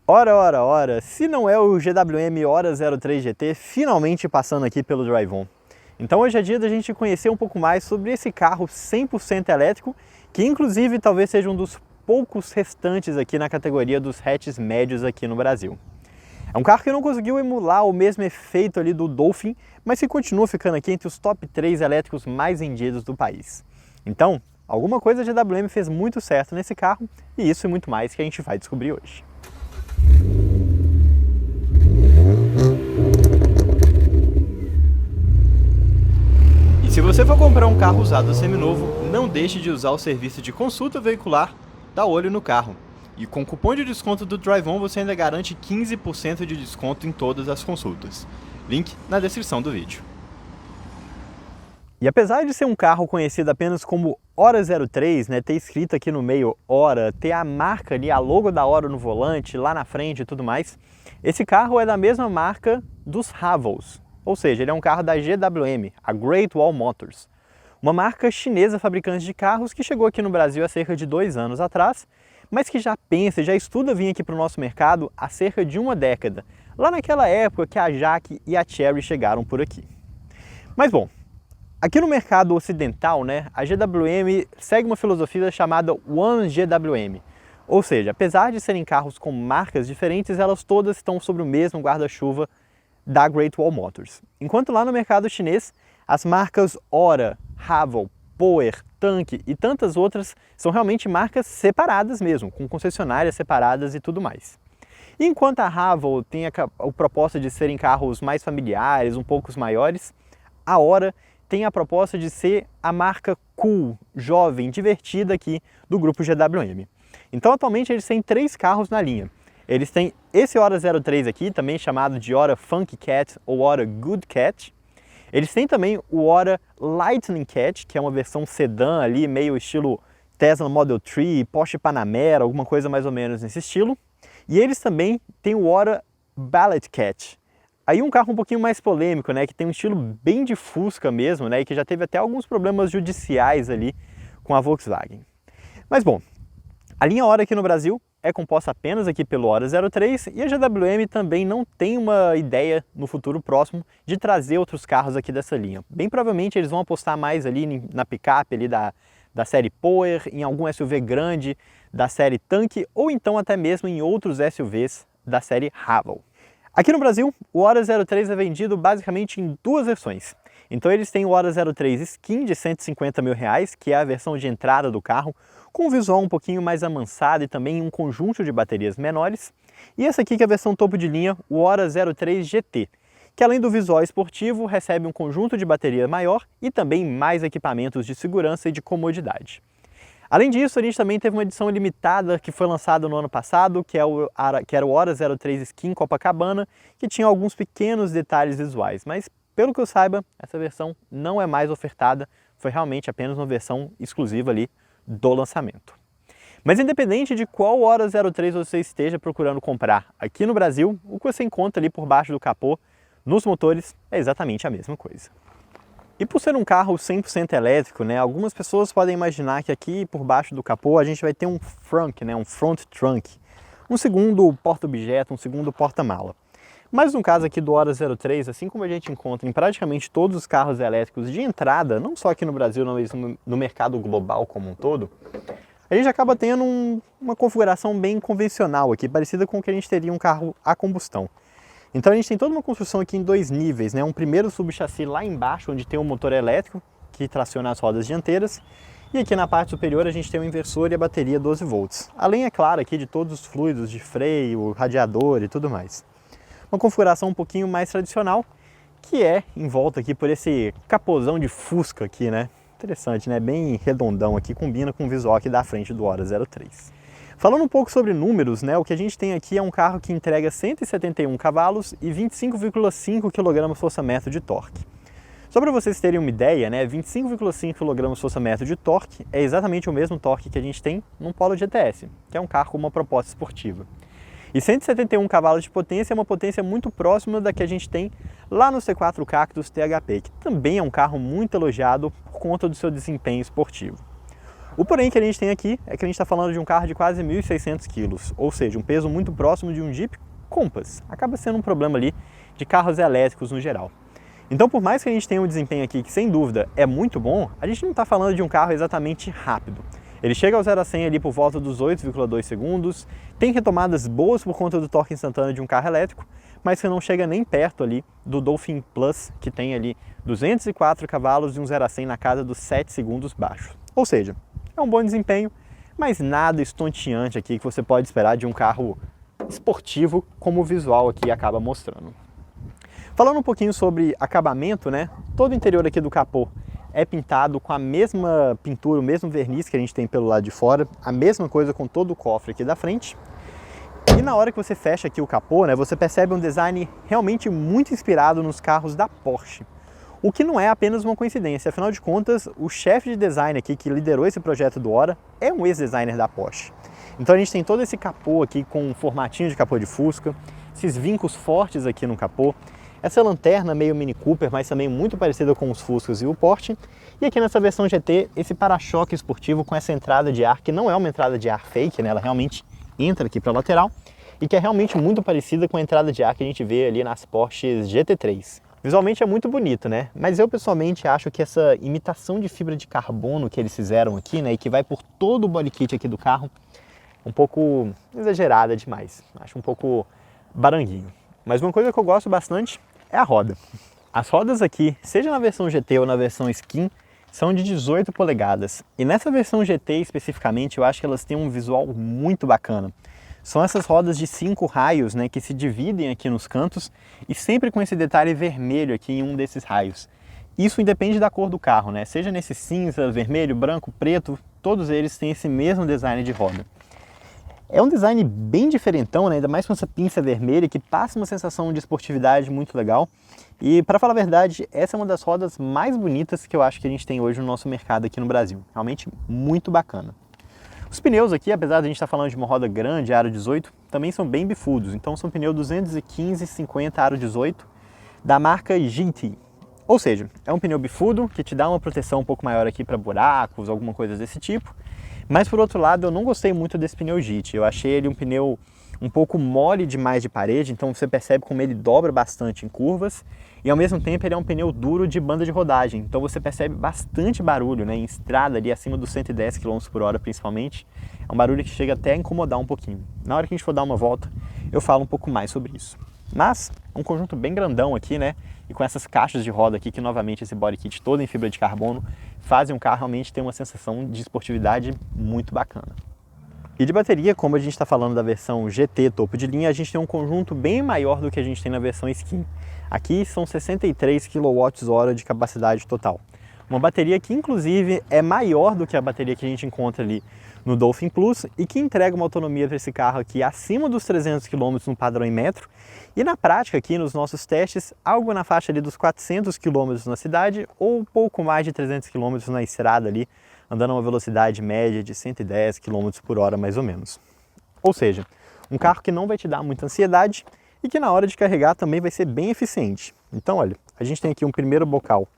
Ora, ora, ora, se não é o GWM Hora 03 GT finalmente passando aqui pelo Drive-On. Então hoje é dia da gente conhecer um pouco mais sobre esse carro 100% elétrico, que inclusive talvez seja um dos poucos restantes aqui na categoria dos hatches médios aqui no Brasil. É um carro que não conseguiu emular o mesmo efeito ali do Dolphin, mas que continua ficando aqui entre os top 3 elétricos mais vendidos do país. Então, alguma coisa a GWM fez muito certo nesse carro, e isso e muito mais que a gente vai descobrir hoje. E se você for comprar um carro usado seminovo, não deixe de usar o serviço de consulta veicular da Olho no Carro. E com o cupom de desconto do Drive-On você ainda garante 15% de desconto em todas as consultas. Link na descrição do vídeo. E apesar de ser um carro conhecido apenas como Hora 03, né, ter escrito aqui no meio Hora, ter a marca ali, a logo da Hora no volante, lá na frente e tudo mais, esse carro é da mesma marca dos Havels, ou seja, ele é um carro da GWM, a Great Wall Motors, uma marca chinesa fabricante de carros que chegou aqui no Brasil há cerca de 2 anos atrás, mas que já pensa e já estuda vir aqui para o nosso mercado há cerca de uma década, lá naquela época que a Jaque e a Chery chegaram por aqui. Mas bom, aqui no mercado ocidental, né, a GWM segue uma filosofia chamada One GWM, ou seja, apesar de serem carros com marcas diferentes, elas todas estão sob o mesmo guarda-chuva da Great Wall Motors. Enquanto lá no mercado chinês, as marcas Hora, Haval, Power, Tanque e tantas outras são realmente marcas separadas mesmo, com concessionárias separadas e tudo mais. E enquanto a Haval tem a proposta de serem carros mais familiares, um pouco maiores, a Hora tem a proposta de ser a marca cool, jovem, divertida aqui do grupo GWM. Então atualmente eles têm 3 carros na linha. Eles têm esse Hora 03 aqui, também chamado de Hora Funky Cat ou Hora Good Cat. Eles têm também o Hora Lightning Cat, que é uma versão sedã ali, meio estilo Tesla Model 3, Porsche Panamera, alguma coisa mais ou menos nesse estilo. E eles também têm o Hora Ballet Cat. Aí um carro um pouquinho mais polêmico, né, que tem um estilo bem de Fusca mesmo, né, e que já teve até alguns problemas judiciais ali com a Volkswagen. Mas bom, a linha Hora aqui no Brasil é composta apenas aqui pelo Hora 03 e a GWM também não tem uma ideia no futuro próximo de trazer outros carros aqui dessa linha. Bem provavelmente eles vão apostar mais ali na picape ali da série Power, em algum SUV grande da série Tanque ou então até mesmo em outros SUVs da série Haval. Aqui no Brasil, o Hora 03 é vendido basicamente em 2 versões. Então eles têm o Hora 03 Skin de R$150 mil, que é a versão de entrada do carro, com um visual um pouquinho mais amansado e também um conjunto de baterias menores. E essa aqui que é a versão topo de linha, o Hora 03 GT, que além do visual esportivo, recebe um conjunto de bateria maior e também mais equipamentos de segurança e de comodidade. Além disso, a gente também teve uma edição limitada que foi lançada no ano passado, que era o Hora 03 Skin Copacabana, que tinha alguns pequenos detalhes visuais, mas pelo que eu saiba, essa versão não é mais ofertada, foi realmente apenas uma versão exclusiva ali do lançamento. Mas independente de qual Hora 03 você esteja procurando comprar aqui no Brasil, o que você encontra ali por baixo do capô, nos motores, é exatamente a mesma coisa. E por ser um carro 100% elétrico, né, algumas pessoas podem imaginar que aqui por baixo do capô a gente vai ter um frunk, né, um front trunk, um segundo porta-objeto, um segundo porta-mala. Mas no caso aqui do Hora 03, assim como a gente encontra em praticamente todos os carros elétricos de entrada, não só aqui no Brasil, mas no mercado global como um todo, a gente acaba tendo uma configuração bem convencional aqui, parecida com o que a gente teria um carro a combustão. Então a gente tem toda uma construção aqui em 2 níveis, né? Um primeiro subchassi lá embaixo, onde tem um motor elétrico, que traciona as rodas dianteiras, e aqui na parte superior a gente tem o inversor e a bateria 12 volts. Além, é claro, aqui de todos os fluidos de freio, radiador e tudo mais. Uma configuração um pouquinho mais tradicional, que é em volta aqui por esse capozão de Fusca aqui, né? Interessante, né? Bem redondão aqui, combina com o visual aqui da frente do Hora 03. Falando um pouco sobre números, né, o que a gente tem aqui é um carro que entrega 171 cavalos e 25,5 kgfm de torque. Só para vocês terem uma ideia, né, 25,5 kgfm de torque é exatamente o mesmo torque que a gente tem num Polo GTS, que é um carro com uma proposta esportiva. E 171 cavalos de potência é uma potência muito próxima da que a gente tem lá no C4 Cactus THP, que também é um carro muito elogiado por conta do seu desempenho esportivo. O porém que a gente tem aqui é que a gente está falando de um carro de quase 1.600 quilos, ou seja, um peso muito próximo de um Jeep Compass. Acaba sendo um problema ali de carros elétricos no geral. Então, por mais que a gente tenha um desempenho aqui que, sem dúvida, é muito bom, a gente não está falando de um carro exatamente rápido. Ele chega ao 0 a 100 ali por volta dos 8,2 segundos, tem retomadas boas por conta do torque instantâneo de um carro elétrico, mas que não chega nem perto ali do Dolphin Plus, que tem ali 204 cavalos e um 0 a 100 na casa dos 7 segundos baixo. Ou seja, é um bom desempenho, mas nada estonteante aqui que você pode esperar de um carro esportivo, como o visual aqui acaba mostrando. Falando um pouquinho sobre acabamento, né? Todo o interior aqui do capô é pintado com a mesma pintura, o mesmo verniz que a gente tem pelo lado de fora, a mesma coisa com todo o cofre aqui da frente. E na hora que você fecha aqui o capô, né, você percebe um design realmente muito inspirado nos carros da Porsche. O que não é apenas uma coincidência, afinal de contas, o chefe de design aqui que liderou esse projeto do Ora é um ex-designer da Porsche. Então a gente tem todo esse capô aqui com um formatinho de capô de Fusca, esses vincos fortes aqui no capô, essa lanterna meio Mini Cooper, mas também muito parecida com os Fuscas e o Porsche. E aqui nessa versão GT, esse para-choque esportivo com essa entrada de ar, que não é uma entrada de ar fake, né? Ela realmente entra aqui para a lateral e que é realmente muito parecida com a entrada de ar que a gente vê ali nas Porsches GT3. Visualmente é muito bonito, né? Mas eu pessoalmente acho que essa imitação de fibra de carbono que eles fizeram aqui, né, e que vai por todo o body kit aqui do carro, um pouco exagerada demais. Acho um pouco baranguinho. Mas uma coisa que eu gosto bastante é a roda. As rodas aqui, seja na versão GT ou na versão Skin, são de 18 polegadas. E nessa versão GT especificamente, eu acho que elas têm um visual muito bacana. São essas rodas de 5 raios, né, que se dividem aqui nos cantos e sempre com esse detalhe vermelho aqui em um desses raios. Isso independe da cor do carro, né? Seja nesse cinza, vermelho, branco, preto, todos eles têm esse mesmo design de roda. É um design bem diferentão, né? Ainda mais com essa pinça vermelha que passa uma sensação de esportividade muito legal. E para falar a verdade, essa é uma das rodas mais bonitas que eu acho que a gente tem hoje no nosso mercado aqui no Brasil. Realmente muito bacana. Os pneus aqui, apesar de a gente estar falando de uma roda grande, aro 18, também são bem bifudos. Então são pneus 215/50 aro 18 da marca GT. Ou seja, é um pneu bifudo que te dá uma proteção um pouco maior aqui para buracos, alguma coisa desse tipo. Mas por outro lado, eu não gostei muito desse pneu JIT. Eu achei ele um pneu um pouco mole demais de parede, então você percebe como ele dobra bastante em curvas e ao mesmo tempo ele é um pneu duro de banda de rodagem. Então você percebe bastante barulho, né, em estrada ali acima dos 110 km por hora principalmente. É um barulho que chega até a incomodar um pouquinho. Na hora que a gente for dar uma volta, eu falo um pouco mais sobre isso. Mas um conjunto bem grandão aqui, né? E com essas caixas de roda aqui, que novamente esse body kit todo em fibra de carbono, fazem um carro realmente ter uma sensação de esportividade muito bacana. E de bateria, como a gente está falando da versão GT topo de linha, a gente tem um conjunto bem maior do que a gente tem na versão Skin. Aqui são 63 kWh de capacidade total. Uma bateria que inclusive é maior do que a bateria que a gente encontra ali no Dolphin Plus e que entrega uma autonomia para esse carro aqui acima dos 300 km no padrão em metro e na prática aqui nos nossos testes algo na faixa ali dos 400 km na cidade ou um pouco mais de 300 km na estrada ali, andando a uma velocidade média de 110 km por hora mais ou menos. Ou seja, um carro que não vai te dar muita ansiedade e que na hora de carregar também vai ser bem eficiente. Então olha, a gente tem aqui um primeiro bocal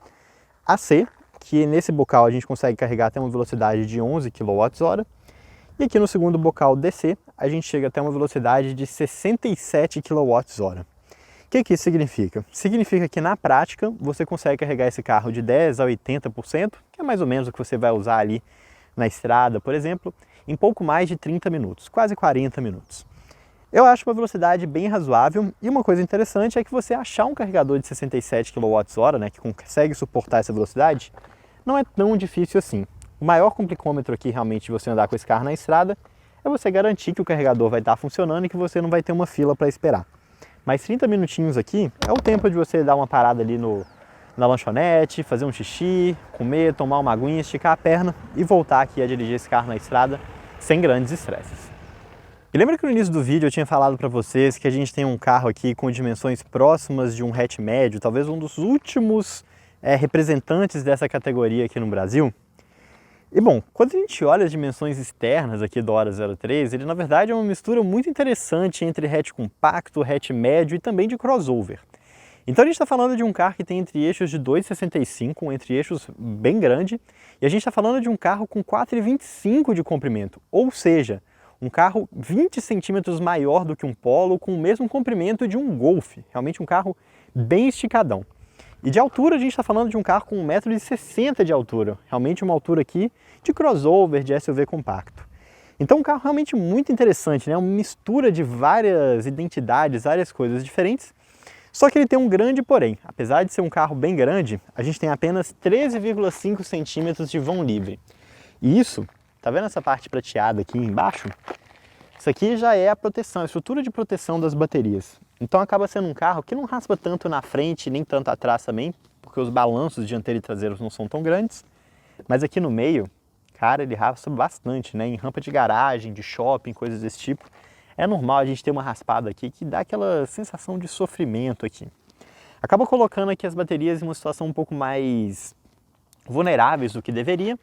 AC, que nesse bocal a gente consegue carregar até uma velocidade de 11 kWh. E aqui no segundo bocal DC, a gente chega até uma velocidade de 67 kWh. O que isso significa? Significa que na prática você consegue carregar esse carro de 10% a 80%, que é mais ou menos o que você vai usar ali na estrada, por exemplo, em pouco mais de 30 minutos, quase 40 minutos. Eu acho uma velocidade bem razoável e uma coisa interessante é que você achar um carregador de 67 kWh, né, que consegue suportar essa velocidade, não é tão difícil assim. O maior complicômetro aqui realmente de você andar com esse carro na estrada é você garantir que o carregador vai estar funcionando e que você não vai ter uma fila para esperar. Mas 30 minutinhos aqui é o tempo de você dar uma parada ali na lanchonete, fazer um xixi, comer, tomar uma aguinha, esticar a perna e voltar aqui a dirigir esse carro na estrada sem grandes estresses. E lembra que no início do vídeo eu tinha falado para vocês que a gente tem um carro aqui com dimensões próximas de um hatch médio, talvez um dos últimos representantes dessa categoria aqui no Brasil? E bom, quando a gente olha as dimensões externas aqui do Ora 03, ele na verdade é uma mistura muito interessante entre hatch compacto, hatch médio e também de crossover. Então a gente está falando de um carro que tem entre-eixos de 2,65, um entre-eixos bem grande, e a gente está falando de um carro com 4,25 de comprimento, ou seja, um carro 20 centímetros maior do que um Polo, com o mesmo comprimento de um Golf, realmente um carro bem esticadão. E de altura a gente está falando de um carro com 1,60 m de altura, realmente uma altura aqui de crossover, de SUV compacto. Então um carro realmente muito interessante, né? Uma mistura de várias identidades, várias coisas diferentes. Só que ele tem um grande porém. Apesar de ser um carro bem grande, a gente tem apenas 13,5 centímetros de vão livre. E isso, tá vendo essa parte prateada aqui embaixo? Isso aqui já é a proteção, a estrutura de proteção das baterias. Então acaba sendo um carro que não raspa tanto na frente, nem tanto atrás também, porque os balanços dianteiro e traseiros não são tão grandes. Mas aqui no meio, cara, ele raspa bastante, né? Em rampa de garagem, de shopping, coisas desse tipo. É normal a gente ter uma raspada aqui que dá aquela sensação de sofrimento aqui. Acaba colocando aqui as baterias em uma situação um pouco mais vulneráveis do que deveria,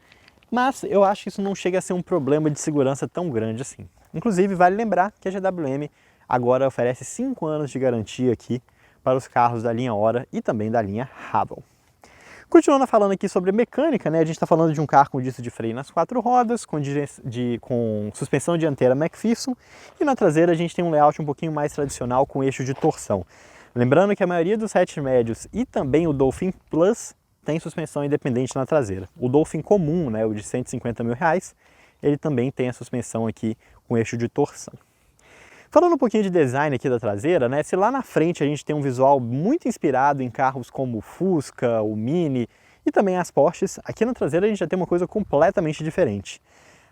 mas eu acho que isso não chega a ser um problema de segurança tão grande assim. Inclusive, vale lembrar que a GWM agora oferece 5 anos de garantia aqui para os carros da linha Hora e também da linha Haval. Continuando falando aqui sobre mecânica, né? A gente está falando de um carro com disco de freio nas 4 rodas, com suspensão dianteira McPherson, e na traseira a gente tem um layout um pouquinho mais tradicional com eixo de torção. Lembrando que a maioria dos hatch médios e também o Dolphin Plus tem suspensão independente na traseira. O Dolphin comum, né, o de R$150 mil, ele também tem a suspensão aqui com eixo de torção. Falando um pouquinho de design aqui da traseira, né? Se lá na frente a gente tem um visual muito inspirado em carros como o Fusca, o Mini e também as Porsches, aqui na traseira a gente já tem uma coisa completamente diferente.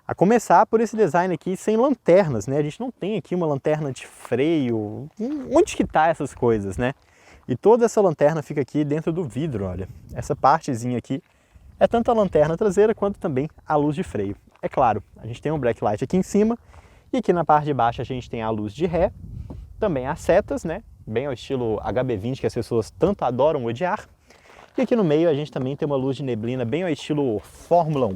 A começar por esse design aqui sem lanternas, né? A gente não tem aqui uma lanterna de freio. Onde que tá essas coisas, né? E toda essa lanterna fica aqui dentro do vidro, olha. Essa partezinha aqui é tanto a lanterna traseira quanto também a luz de freio. É claro, a gente tem um backlight aqui em cima, e aqui na parte de baixo a gente tem a luz de ré, também as setas, né? Bem ao estilo HB20 que as pessoas tanto adoram odiar. E aqui no meio a gente também tem uma luz de neblina bem ao estilo Fórmula 1.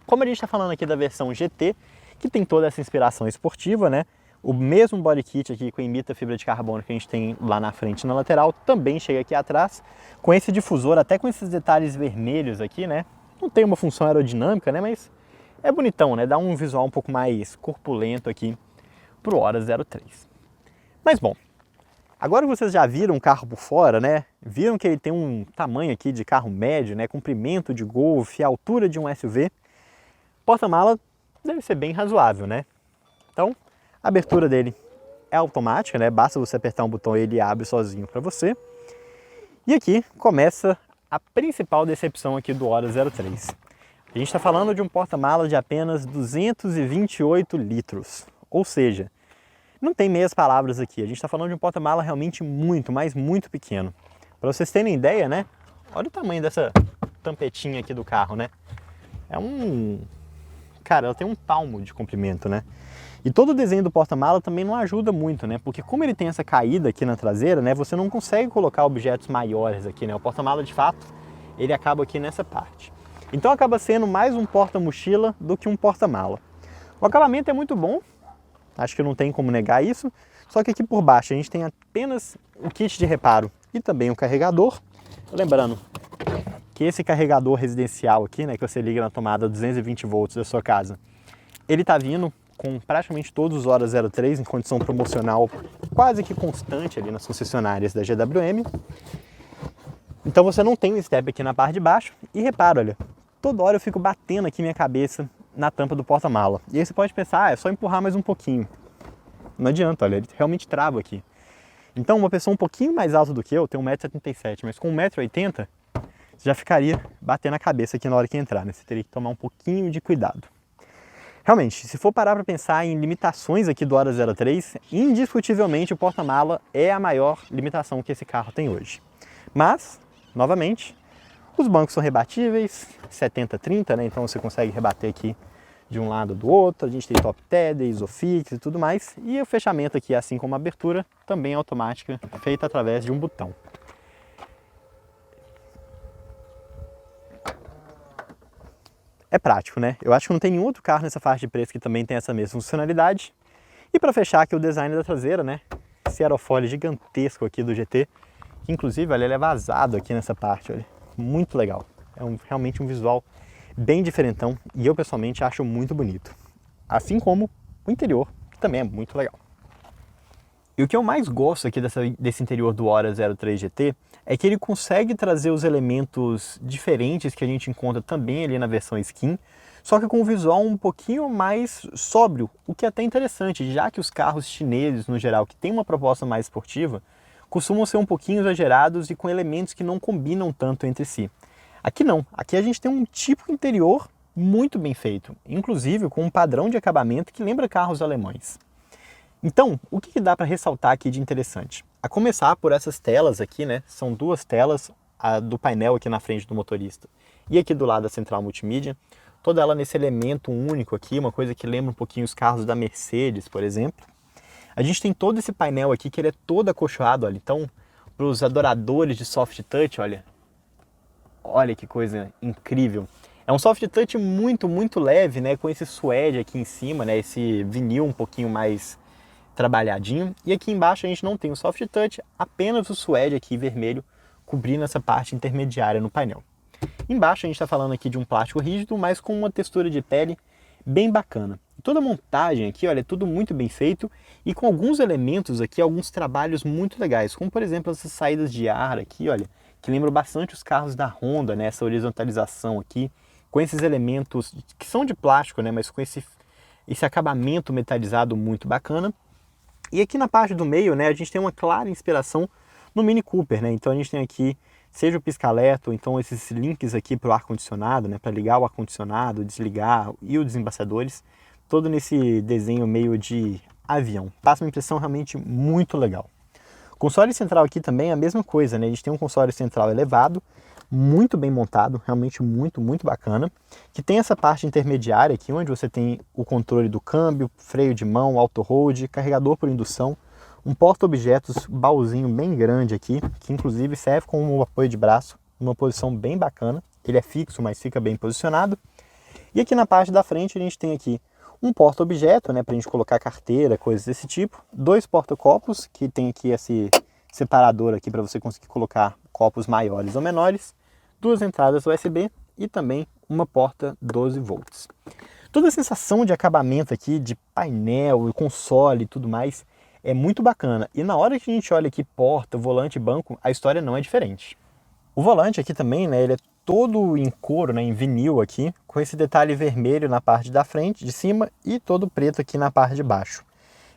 Como a gente está falando aqui da versão GT, que tem toda essa inspiração esportiva, né? O mesmo body kit aqui com imita fibra de carbono que a gente tem lá na frente e na lateral, também chega aqui atrás, com esse difusor, até com esses detalhes vermelhos aqui, né? Não tem uma função aerodinâmica, né? Mas é bonitão, né? Dá um visual um pouco mais corpulento aqui pro Hora 03. Mas bom, agora que vocês já viram o carro por fora, né? Viram que ele tem um tamanho aqui de carro médio, né? Comprimento de Golf, altura de um SUV. Porta-mala deve ser bem razoável, né? Então, a abertura dele é automática, né? Basta você apertar um botão e ele abre sozinho para você. E aqui começa a principal decepção aqui do Hora 03. A gente está falando de um porta-mala de apenas 228 litros, ou seja, não tem meias palavras aqui, a gente está falando de um porta-mala realmente muito, mas muito pequeno. Para vocês terem ideia, né? Olha o tamanho dessa tampetinha aqui do carro, né? Cara, ela tem um palmo de comprimento, né? E todo o desenho do porta-mala também não ajuda muito, né? Porque como ele tem essa caída aqui na traseira, né? Você não consegue colocar objetos maiores aqui, né? O porta-mala, de fato, ele acaba aqui nessa parte. Então acaba sendo mais um porta-mochila do que um porta-mala. O acabamento é muito bom, acho que não tem como negar isso, só que aqui por baixo a gente tem apenas o kit de reparo e também o carregador. Lembrando que esse carregador residencial aqui, né, que você liga na tomada 220 volts da sua casa, ele está vindo com praticamente todos os Hora 03 em condição promocional quase que constante ali nas concessionárias da GWM. Então você não tem um step aqui na parte de baixo e repara, olha, toda hora eu fico batendo aqui minha cabeça na tampa do porta-mala. E aí você pode pensar, é só empurrar mais um pouquinho. Não adianta, olha, ele realmente trava aqui. Então uma pessoa um pouquinho mais alta do que eu, tem 1,77 m, mas com 1,80 m, você já ficaria batendo a cabeça aqui na hora que entrar, né? Você teria que tomar um pouquinho de cuidado. Realmente, se for parar para pensar em limitações aqui do Hora 03, indiscutivelmente o porta-mala é a maior limitação que esse carro tem hoje. Mas, novamente, os bancos são rebatíveis, 70-30, né? Então você consegue rebater aqui de um lado do outro. A gente tem top tether, isofix e tudo mais. E o fechamento aqui, assim como a abertura, também é automática, feita através de um botão. É prático, né? Eu acho que não tem nenhum outro carro nessa faixa de preço que também tem essa mesma funcionalidade. E para fechar aqui o design da traseira, né? Esse aerofólio gigantesco aqui do GT, que inclusive olha, ele é vazado aqui nessa parte, olha, muito legal. É realmente um visual bem diferentão e eu pessoalmente acho muito bonito. Assim como o interior, que também é muito legal. E o que eu mais gosto aqui desse interior do Ora 03 GT é que ele consegue trazer os elementos diferentes que a gente encontra também ali na versão skin, só que com um visual um pouquinho mais sóbrio, o que é até interessante, já que os carros chineses, no geral, que têm uma proposta mais esportiva, costumam ser um pouquinho exagerados e com elementos que não combinam tanto entre si. Aqui não, aqui a gente tem um tipo interior muito bem feito, inclusive com um padrão de acabamento que lembra carros alemães. Então, o que dá para ressaltar aqui de interessante? A começar por essas telas aqui, né? São duas telas, a do painel aqui na frente do motorista e aqui do lado da central multimídia, toda ela nesse elemento único aqui, uma coisa que lembra um pouquinho os carros da Mercedes, por exemplo. A gente tem todo esse painel aqui que ele é todo acolchoado, olha. Então, para os adoradores de soft touch, olha que coisa incrível. É um soft touch muito leve, né? Com esse suede aqui em cima, né? Esse vinil um pouquinho mais trabalhadinho. E aqui embaixo a gente não tem o soft touch, apenas o suede aqui vermelho cobrindo essa parte intermediária no painel. Embaixo a gente está falando aqui de um plástico rígido, mas com uma textura de pele bem bacana. Toda a montagem aqui, olha, é tudo muito bem feito e com alguns elementos aqui, alguns trabalhos muito legais, como por exemplo essas saídas de ar aqui, olha, que lembram bastante os carros da Honda, né? Essa horizontalização aqui, com esses elementos que são de plástico, né? Mas com esse acabamento metalizado muito bacana. E aqui na parte do meio, né, a gente tem uma clara inspiração no Mini Cooper, né? Então a gente tem aqui, seja o pisca-alerta, ou então esses links aqui para o ar-condicionado, né, para ligar o ar-condicionado, desligar e os desembaçadores, todo nesse desenho meio de avião. Passa uma impressão realmente muito legal. O console central aqui também é a mesma coisa, né? A gente tem um console central elevado, muito bem montado, realmente muito bacana, que tem essa parte intermediária aqui, onde você tem o controle do câmbio, freio de mão, auto-hold, carregador por indução, um porta-objetos baúzinho bem grande aqui, que inclusive serve como um apoio de braço, numa posição bem bacana, ele é fixo, mas fica bem posicionado. E aqui na parte da frente a gente tem aqui um porta-objeto, né, para a gente colocar carteira, coisas desse tipo, dois porta-copos, que tem aqui esse separador aqui para você conseguir colocar copos maiores ou menores, duas entradas USB e também uma porta 12 volts. Toda a sensação de acabamento aqui, de painel, console e tudo mais, é muito bacana. E na hora que a gente olha aqui porta, volante e banco, a história não é diferente. O volante aqui também, né, ele é todo em couro, né, em vinil aqui, com esse detalhe vermelho na parte da frente, de cima, e todo preto aqui na parte de baixo.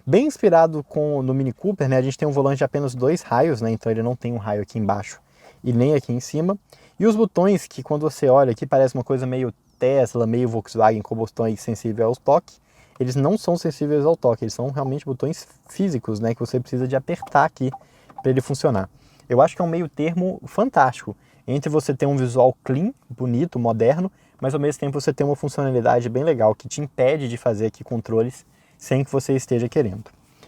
Bem inspirado no Mini Cooper, né, a gente tem um volante de apenas 2 raios, né, então ele não tem um raio aqui embaixo e nem aqui em cima. E os botões, que quando você olha aqui parece uma coisa meio Tesla, meio Volkswagen, com botões sensíveis ao toque, eles não são sensíveis ao toque, eles são realmente botões físicos, né, que você precisa de apertar aqui para ele funcionar. Eu acho que é um meio termo fantástico entre você ter um visual clean, bonito, moderno, mas ao mesmo tempo você ter uma funcionalidade bem legal que te impede de fazer aqui controles sem que você esteja querendo.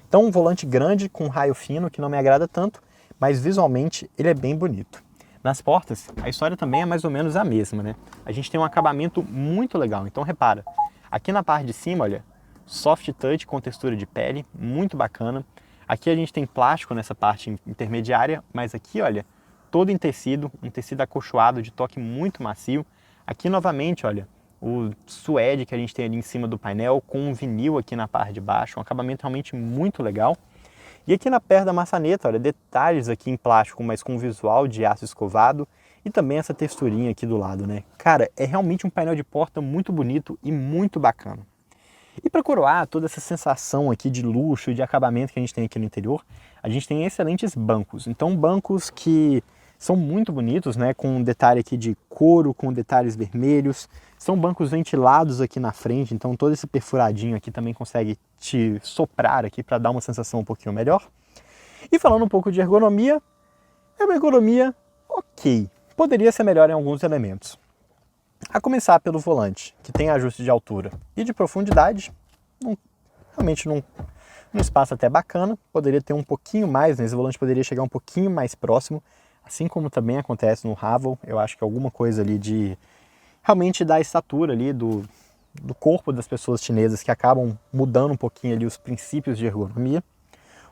Então um volante grande com raio fino que não me agrada tanto, mas visualmente ele é bem bonito. Nas portas, a história também é mais ou menos a mesma, né? A gente tem um acabamento muito legal, então repara, aqui na parte de cima, olha, soft touch com textura de pele, muito bacana. Aqui a gente tem plástico nessa parte intermediária, mas aqui, olha, todo em tecido, um tecido acolchoado de toque muito macio. Aqui novamente, olha, o suede que a gente tem ali em cima do painel, com um vinil aqui na parte de baixo, um acabamento realmente muito legal. E aqui na perna da maçaneta, olha, detalhes aqui em plástico, mas com visual de aço escovado e também essa texturinha aqui do lado, né? Cara, é realmente um painel de porta muito bonito e muito bacana. E para coroar toda essa sensação aqui de luxo e de acabamento que a gente tem aqui no interior, a gente tem excelentes bancos. Então bancos que são muito bonitos, né, com um detalhe aqui de couro, com detalhes vermelhos. São bancos ventilados aqui na frente, então todo esse perfuradinho aqui também consegue te soprar aqui para dar uma sensação um pouquinho melhor. E falando um pouco de ergonomia, é uma ergonomia ok, poderia ser melhor em alguns elementos. A começar pelo volante, que tem ajuste de altura e de profundidade, realmente num espaço até bacana, poderia ter um pouquinho mais, né? Esse volante poderia chegar um pouquinho mais próximo, assim como também acontece no Haval. Eu acho que alguma coisa ali de realmente da estatura ali do corpo das pessoas chinesas que acabam mudando um pouquinho ali os princípios de ergonomia.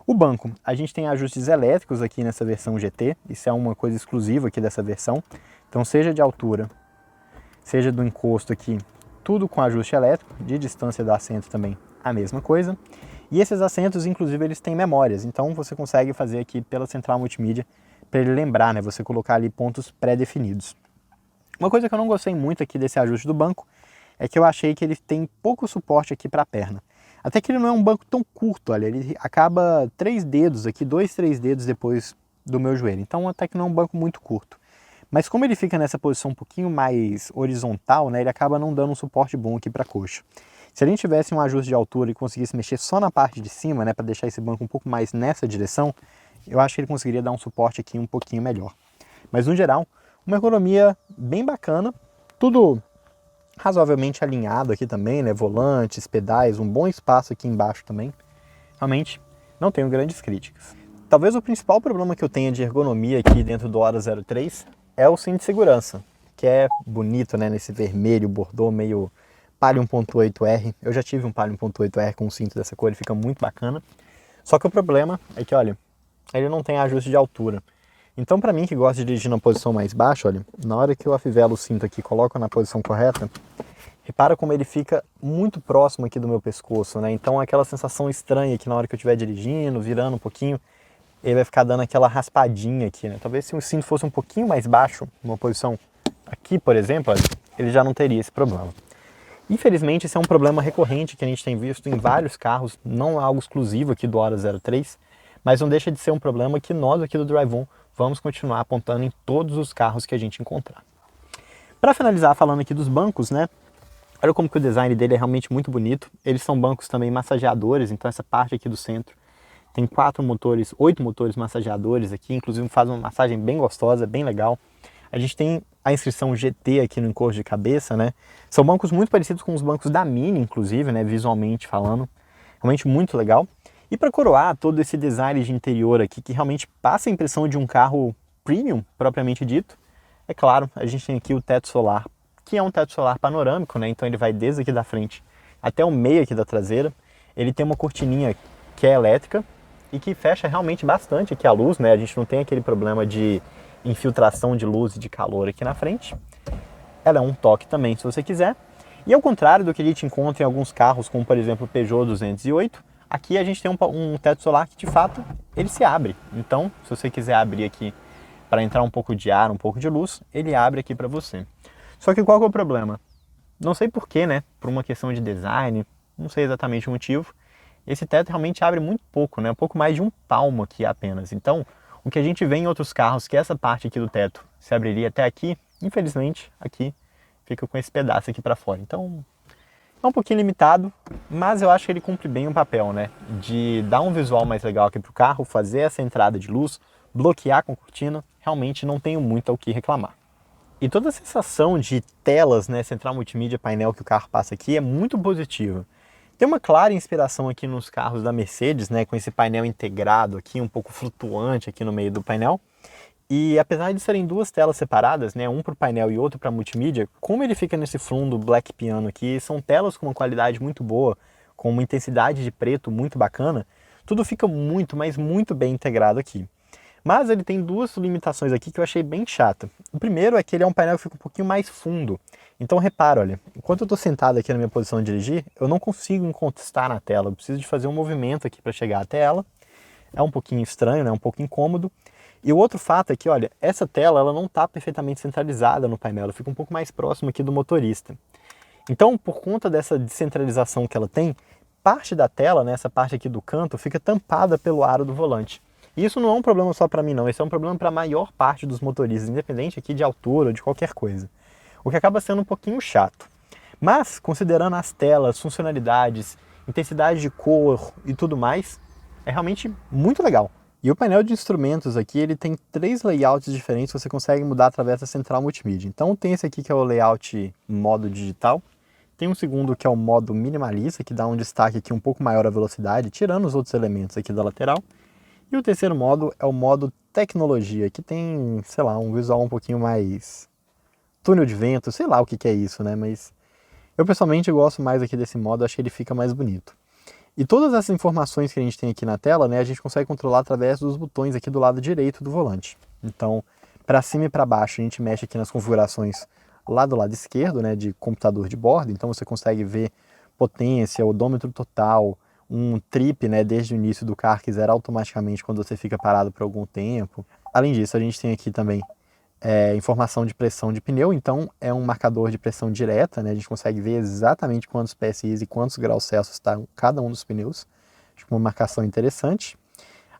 O banco, a gente tem ajustes elétricos aqui nessa versão GT, isso é uma coisa exclusiva aqui dessa versão. Então seja de altura, seja do encosto aqui, tudo com ajuste elétrico, de distância do assento também a mesma coisa. E esses assentos, inclusive, eles têm memórias, então você consegue fazer aqui pela central multimídia para ele lembrar, né? Você colocar ali pontos pré-definidos. Uma coisa que eu não gostei muito aqui desse ajuste do banco é que eu achei que ele tem pouco suporte aqui para a perna. Até que ele não é um banco tão curto, olha, ele acaba 3 dedos aqui, 2, 3 dedos depois do meu joelho. Então até que não é um banco muito curto. Mas como ele fica nessa posição um pouquinho mais horizontal, né, ele acaba não dando um suporte bom aqui para a coxa. Se a gente tivesse um ajuste de altura e conseguisse mexer só na parte de cima, né, para deixar esse banco um pouco mais nessa direção, eu acho que ele conseguiria dar um suporte aqui um pouquinho melhor. Mas no geral, uma ergonomia bem bacana, tudo razoavelmente alinhado aqui também, né? Volantes, pedais, um bom espaço aqui embaixo também. Realmente não tenho grandes críticas. Talvez o principal problema que eu tenha de ergonomia aqui dentro do Ora 03 é o cinto de segurança, que é bonito, né? Nesse vermelho bordô meio Palio 1.8R. Eu já tive um Palio 1.8R com um cinto dessa cor, ele fica muito bacana. Só que o problema é que, olha, ele não tem ajuste de altura. Então, para mim que gosta de dirigir na posição mais baixa, olha, na hora que eu afivelo o cinto aqui e coloco na posição correta, repara como ele fica muito próximo aqui do meu pescoço, né? Então, aquela sensação estranha que na hora que eu estiver dirigindo, virando um pouquinho, ele vai ficar dando aquela raspadinha aqui, né? Talvez se o cinto fosse um pouquinho mais baixo, numa posição aqui, por exemplo, olha, ele já não teria esse problema. Infelizmente, esse é um problema recorrente que a gente tem visto em vários carros, não é algo exclusivo aqui do Ora 03, mas não deixa de ser um problema que nós aqui do Drive-On vamos continuar apontando em todos os carros que a gente encontrar. Para finalizar falando aqui dos bancos, né? Olha como que o design dele é realmente muito bonito. Eles são bancos também massageadores, então essa parte aqui do centro tem 8 motores massageadores aqui, inclusive faz uma massagem bem gostosa, bem legal. A gente tem a inscrição GT aqui no encosto de cabeça, né? São bancos muito parecidos com os bancos da Mini, inclusive, né? Visualmente falando, realmente muito legal. E para coroar todo esse design de interior aqui, que realmente passa a impressão de um carro premium, propriamente dito, é claro, a gente tem aqui o teto solar, que é um teto solar panorâmico, né? Então ele vai desde aqui da frente até o meio aqui da traseira. Ele tem uma cortininha que é elétrica e que fecha realmente bastante aqui a luz, né? A gente não tem aquele problema de infiltração de luz e de calor aqui na frente. Ela é um toque também, se você quiser. E ao contrário do que a gente encontra em alguns carros, como por exemplo o Peugeot 208, aqui a gente tem um teto solar que de fato ele se abre. Então, se você quiser abrir aqui para entrar um pouco de ar, um pouco de luz, ele abre aqui para você. Só que qual que é o problema? Não sei porquê, né? Por uma questão de design, não sei exatamente o motivo. Esse teto realmente abre muito pouco, né? Um pouco mais de um palmo aqui apenas. Então, o que a gente vê em outros carros, que essa parte aqui do teto se abriria até aqui, infelizmente, aqui fica com esse pedaço aqui para fora. Então, é um pouquinho limitado, mas eu acho que ele cumpre bem o papel, né? De dar um visual mais legal aqui pro carro, fazer essa entrada de luz, bloquear com cortina, realmente não tenho muito ao que reclamar. E toda a sensação de telas, né, central multimídia, painel que o carro passa aqui é muito positiva. Tem uma clara inspiração aqui nos carros da Mercedes, né, com esse painel integrado aqui, um pouco flutuante aqui no meio do painel. E apesar de serem duas telas separadas, né, um para o painel e outro para multimídia, como ele fica nesse fundo Black Piano aqui, são telas com uma qualidade muito boa, com uma intensidade de preto muito bacana, tudo fica muito, mas muito bem integrado aqui. Mas ele tem duas limitações aqui que eu achei bem chata. O primeiro é que ele é um painel que fica um pouquinho mais fundo. Então repara, olha, enquanto eu estou sentado aqui na minha posição de dirigir, eu não consigo encostar na tela, eu preciso de fazer um movimento aqui para chegar até ela. É um pouquinho estranho, né? Um pouco incômodo. E o outro fato é que, olha, essa tela ela não está perfeitamente centralizada no painel, ela fica um pouco mais próxima aqui do motorista. Então, por conta dessa descentralização que ela tem, parte da tela, né, essa parte aqui do canto, fica tampada pelo aro do volante. E isso não é um problema só para mim não, isso é um problema para a maior parte dos motoristas, independente aqui de altura ou de qualquer coisa. O que acaba sendo um pouquinho chato. Mas, considerando as telas, funcionalidades, intensidade de cor e tudo mais, é realmente muito legal. E o painel de instrumentos aqui, ele tem 3 layouts diferentes que você consegue mudar através da central multimídia. Então tem esse aqui que é o layout modo digital, tem um segundo que é o modo minimalista, que dá um destaque aqui um pouco maior à velocidade, tirando os outros elementos aqui da lateral. E o terceiro modo é o modo tecnologia, que tem, sei lá, um visual um pouquinho mais túnel de vento, sei lá o que é isso, né? Mas eu pessoalmente gosto mais aqui desse modo, acho que ele fica mais bonito. E todas essas informações que a gente tem aqui na tela, né, a gente consegue controlar através dos botões aqui do lado direito do volante. Então, para cima e para baixo, a gente mexe aqui nas configurações lá do lado esquerdo, né, de computador de bordo. Então você consegue ver potência, odômetro total, um trip, né, desde o início do carro que zera automaticamente quando você fica parado por algum tempo. Além disso, a gente tem aqui também informação de pressão de pneu, então é um marcador de pressão direta, né? A gente consegue ver exatamente quantos PSI e quantos graus Celsius está cada um dos pneus. Acho que uma marcação interessante.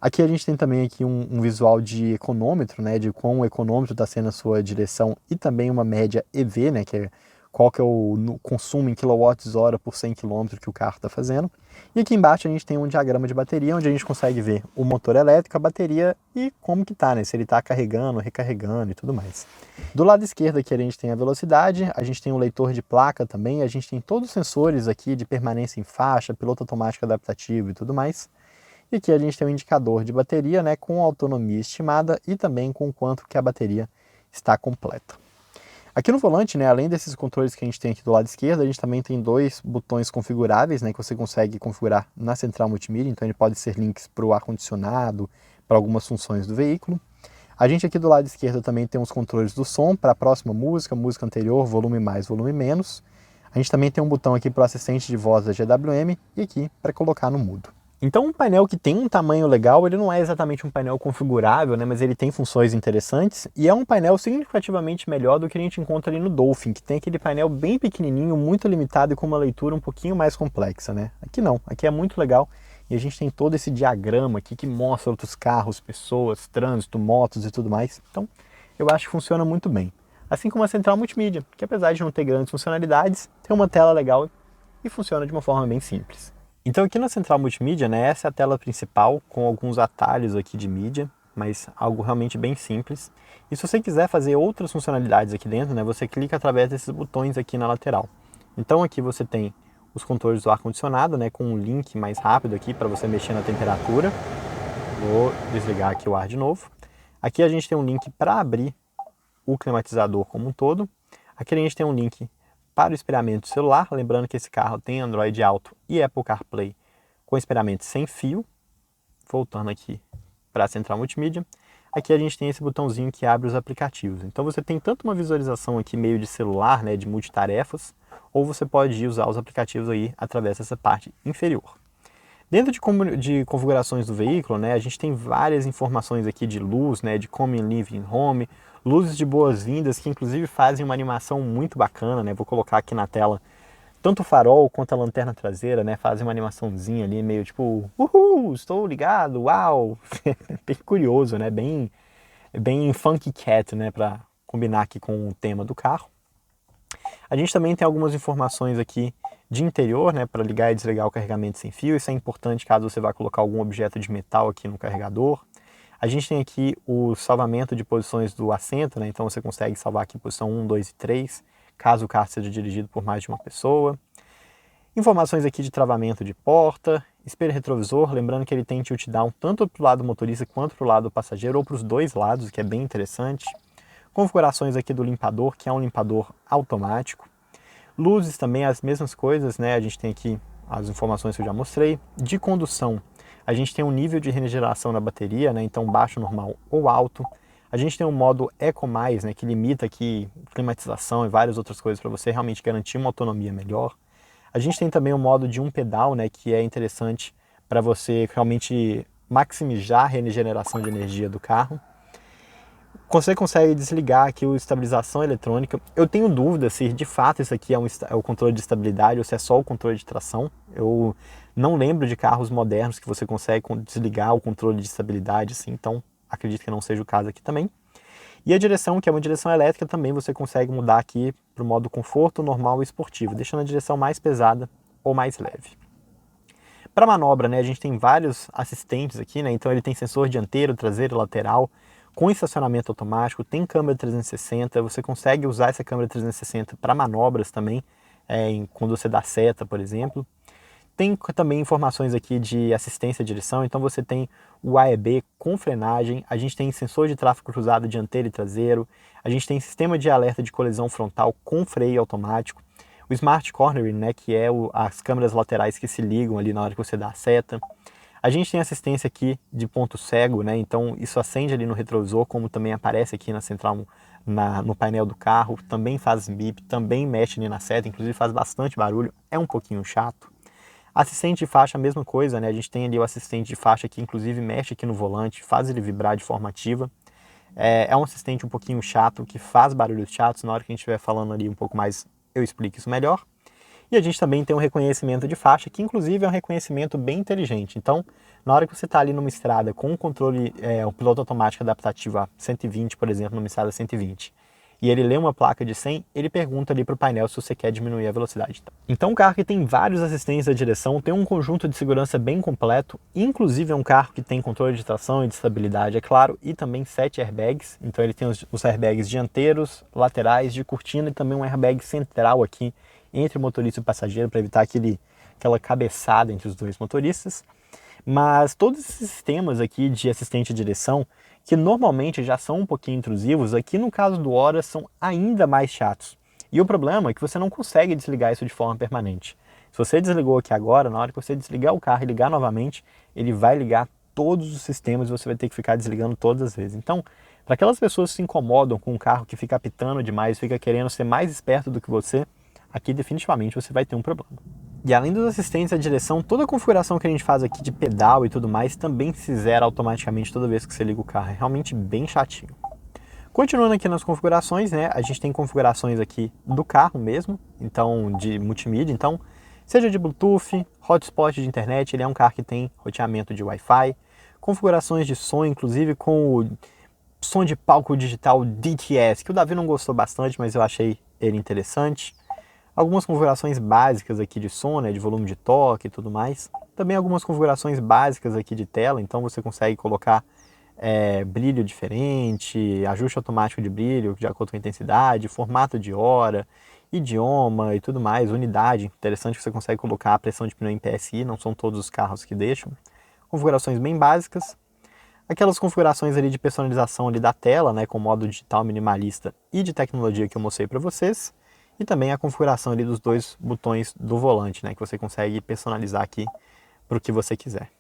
Aqui a gente tem também aqui um visual de econômetro, né? De quão o econômetro está sendo a sua direção e também uma média EV, né? Que é qual que é o consumo em kWh por 100 km que o carro está fazendo. E aqui embaixo a gente tem um diagrama de bateria, onde a gente consegue ver o motor elétrico, a bateria e como que tá, né? Se ele está carregando, recarregando e tudo mais. Do lado esquerdo aqui a gente tem a velocidade, a gente tem um leitor de placa também, a gente tem todos os sensores aqui de permanência em faixa, piloto automático adaptativo e tudo mais. E aqui a gente tem um indicador de bateria, né, com autonomia estimada e também com quanto que a bateria está completa. Aqui no volante, né, além desses controles que a gente tem aqui do lado esquerdo, a gente também tem dois botões configuráveis, né, que você consegue configurar na central multimídia, então ele pode ser links para o ar-condicionado, para algumas funções do veículo. A gente aqui do lado esquerdo também tem os controles do som para a próxima música, música anterior, volume mais, volume menos. A gente também tem um botão aqui para o assistente de voz da GWM e aqui para colocar no mudo. Então um painel que tem um tamanho legal, ele não é exatamente um painel configurável, né, mas ele tem funções interessantes e é um painel significativamente melhor do que a gente encontra ali no Dolphin, que tem aquele painel bem pequenininho, muito limitado e com uma leitura um pouquinho mais complexa, né? Aqui não, aqui é muito legal e a gente tem todo esse diagrama aqui que mostra outros carros, pessoas, trânsito, motos e tudo mais. Então eu acho que funciona muito bem. Assim como a central multimídia, que apesar de não ter grandes funcionalidades, tem uma tela legal e funciona de uma forma bem simples. Então aqui na central multimídia, né, essa é a tela principal com alguns atalhos aqui de mídia, mas algo realmente bem simples. E se você quiser fazer outras funcionalidades aqui dentro, né, você clica através desses botões aqui na lateral. Então aqui você tem os controles do ar-condicionado, né, com um link mais rápido aqui para você mexer na temperatura. Vou desligar aqui o ar de novo. Aqui a gente tem um link para abrir o climatizador como um todo. Aqui a gente tem um link para o espelhamento celular, lembrando que esse carro tem Android Auto e Apple CarPlay com espelhamento sem fio. Voltando aqui para a central multimídia, aqui a gente tem esse botãozinho que abre os aplicativos. Então você tem tanto uma visualização aqui meio de celular, né, de multitarefas, ou você pode usar os aplicativos aí através dessa parte inferior. Dentro de configurações do veículo, né, a gente tem várias informações aqui de luz, né, de Come and Live in Home, luzes de boas-vindas que inclusive fazem uma animação muito bacana, né? Vou colocar aqui na tela tanto o farol quanto a lanterna traseira, né? Fazem uma animaçãozinha ali meio tipo, uhul, estou ligado, uau! Bem curioso, né? Bem funky cat, né? Para combinar aqui com o tema do carro. A gente também tem algumas informações aqui de interior, né? Para ligar e desligar o carregamento sem fio. Isso é importante caso você vá colocar algum objeto de metal aqui no carregador. A gente tem aqui o salvamento de posições do assento, né? Então você consegue salvar aqui posição 1, 2 e 3, caso o carro seja dirigido por mais de uma pessoa. Informações aqui de travamento de porta, espelho retrovisor, lembrando que ele tem tilt down tanto para o lado do motorista quanto para o lado do passageiro, ou para os dois lados, o que é bem interessante. Configurações aqui do limpador, que é um limpador automático. Luzes também, as mesmas coisas, né? A gente tem aqui as informações que eu já mostrei. De condução, a gente tem um nível de regeneração na bateria, né? Então baixo, normal ou alto. A gente tem um modo Eco+, né? Que limita aqui climatização e várias outras coisas para você realmente garantir uma autonomia melhor. A gente tem também o modo de um pedal, né? Que é interessante para você realmente maximizar a regeneração de energia do carro. Você consegue desligar aqui a estabilização eletrônica. Eu tenho dúvida se de fato isso aqui é o controle de estabilidade ou se é só o controle de tração. Eu não lembro de carros modernos que você consegue desligar o controle de estabilidade, assim, então acredito que não seja o caso aqui também. E a direção, que é uma direção elétrica, também você consegue mudar aqui para o modo conforto, normal e esportivo, deixando a direção mais pesada ou mais leve. Para manobra, né, a gente tem vários assistentes aqui, né, então ele tem sensor dianteiro, traseiro, lateral, com estacionamento automático, tem câmera 360, você consegue usar essa câmera 360 para manobras também, quando você dá seta, por exemplo. Tem também informações aqui de assistência à direção, então você tem o AEB com frenagem, a gente tem sensor de tráfego cruzado dianteiro e traseiro, a gente tem sistema de alerta de colisão frontal com freio automático, o Smart Cornering, né, que é as câmeras laterais que se ligam ali na hora que você dá a seta. A gente tem assistência aqui de ponto cego, né, então isso acende ali no retrovisor, como também aparece aqui na central, no painel do carro, também faz bip, também mexe ali na seta, inclusive faz bastante barulho, é um pouquinho chato. Assistente de faixa, a mesma coisa, né, a gente tem ali o assistente de faixa que inclusive mexe aqui no volante, faz ele vibrar de forma ativa. É um assistente um pouquinho chato, que faz barulhos chatos, na hora que a gente estiver falando ali um pouco mais eu explico isso melhor. E a gente também tem um reconhecimento de faixa, que inclusive é um reconhecimento bem inteligente. Então, na hora que você está ali numa estrada com um controle, o piloto automático adaptativo a 120, por exemplo, numa estrada 120, e ele lê uma placa de 100, ele pergunta ali para o painel se você quer diminuir a velocidade. Então, um carro que tem vários assistentes da direção, tem um conjunto de segurança bem completo, inclusive é um carro que tem controle de tração e de estabilidade, é claro, e também 7 airbags. Então ele tem os airbags dianteiros, laterais, de cortina e também um airbag central aqui entre o motorista e o passageiro para evitar aquela cabeçada entre os dois motoristas. Mas todos esses sistemas aqui de assistente de direção, que normalmente já são um pouquinho intrusivos, aqui no caso do Hora são ainda mais chatos. E o problema é que você não consegue desligar isso de forma permanente. Se você desligou aqui agora, na hora que você desligar o carro e ligar novamente, ele vai ligar todos os sistemas e você vai ter que ficar desligando todas as vezes. Então, para aquelas pessoas que se incomodam com um carro que fica apitando demais, fica querendo ser mais esperto do que você, aqui definitivamente você vai ter um problema. E além dos assistentes à direção, toda a configuração que a gente faz aqui de pedal e tudo mais também se zera automaticamente toda vez que você liga o carro. É realmente bem chatinho. Continuando aqui nas configurações, né, a gente tem configurações aqui do carro mesmo, então de multimídia, então seja de Bluetooth, hotspot de internet, ele é um carro que tem roteamento de Wi-Fi, configurações de som, inclusive com o som de palco digital DTS, que o Davi não gostou bastante, mas eu achei ele interessante. Algumas configurações básicas aqui de som, né, de volume de toque e tudo mais. Também algumas configurações básicas aqui de tela, então você consegue colocar brilho diferente, ajuste automático de brilho de acordo com a intensidade, formato de hora, idioma e tudo mais, unidade. Interessante que você consegue colocar a pressão de pneu em PSI, não são todos os carros que deixam. Configurações bem básicas. Aquelas configurações ali de personalização ali da tela, né, com modo digital minimalista e de tecnologia que eu mostrei para vocês. E também a configuração ali dos dois botões do volante, né, que você consegue personalizar aqui para o que você quiser.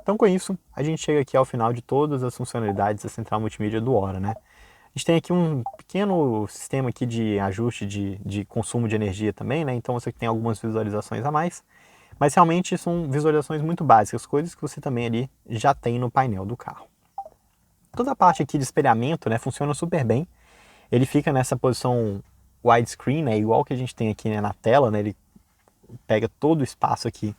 Então com isso, a gente chega aqui ao final de todas as funcionalidades da central multimídia do Hora, né? A gente tem aqui um pequeno sistema aqui de ajuste de consumo de energia também, né? Então você tem algumas visualizações a mais, mas realmente são visualizações muito básicas, coisas que você também ali já tem no painel do carro. Toda a parte aqui de espelhamento, né, funciona super bem. Ele fica nessa posição widescreen, né, igual que a gente tem aqui, né, na tela, né, ele pega todo o espaço aqui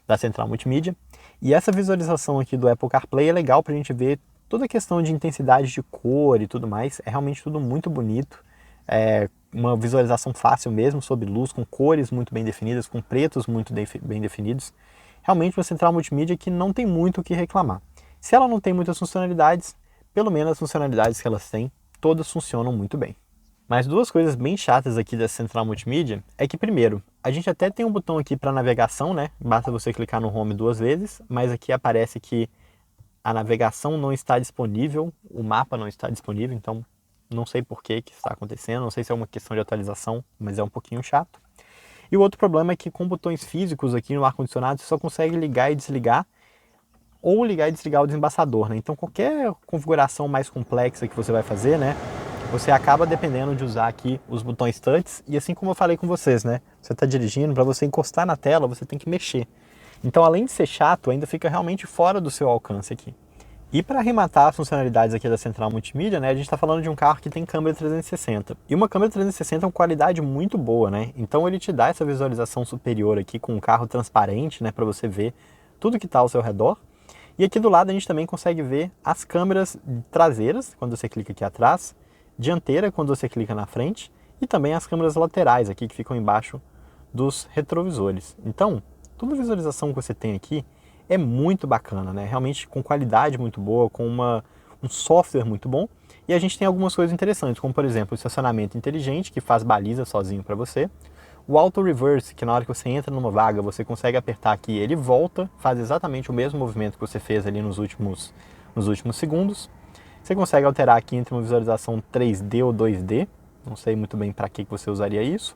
da central multimídia. E essa visualização aqui do Apple CarPlay é legal para a gente ver toda a questão de intensidade de cor e tudo mais. É realmente tudo muito bonito. É uma visualização fácil mesmo, sob luz, com cores muito bem definidas, com pretos muito bem definidos. Realmente uma central multimídia que não tem muito o que reclamar. Se ela não tem muitas funcionalidades, pelo menos as funcionalidades que elas têm, todas funcionam muito bem. Mas duas coisas bem chatas aqui da central multimídia é que, primeiro, a gente até tem um botão aqui para navegação, né? Basta você clicar no Home 2 vezes, mas aqui aparece que a navegação não está disponível, o mapa não está disponível, então não sei por que está acontecendo, não sei se é uma questão de atualização, mas é um pouquinho chato. E o outro problema é que com botões físicos aqui no ar-condicionado você só consegue ligar e desligar, ou ligar e desligar o desembaçador, né? Então qualquer configuração mais complexa que você vai fazer, né? Você acaba dependendo de usar aqui os botões touch, e assim como eu falei com vocês, né? Você está dirigindo, para você encostar na tela, você tem que mexer. Então, além de ser chato, ainda fica realmente fora do seu alcance aqui. E para arrematar as funcionalidades aqui da central multimídia, né? A gente está falando de um carro que tem câmera 360. E uma câmera 360 é uma qualidade muito boa, né? Então ele te dá essa visualização superior aqui com um carro transparente, né? Para você ver tudo que está ao seu redor. E aqui do lado a gente também consegue ver as câmeras traseiras, quando você clica aqui atrás, dianteira quando você clica na frente, e também as câmeras laterais aqui que ficam embaixo dos retrovisores. Então, toda a visualização que você tem aqui é muito bacana, né? Realmente com qualidade muito boa, com um software muito bom. E a gente tem algumas coisas interessantes, como por exemplo o estacionamento inteligente, que faz baliza sozinho para você. O Auto Reverse, que na hora que você entra numa vaga, você consegue apertar aqui e ele volta, faz exatamente o mesmo movimento que você fez ali nos últimos segundos. Você consegue alterar aqui entre uma visualização 3D ou 2D, não sei muito bem para que você usaria isso.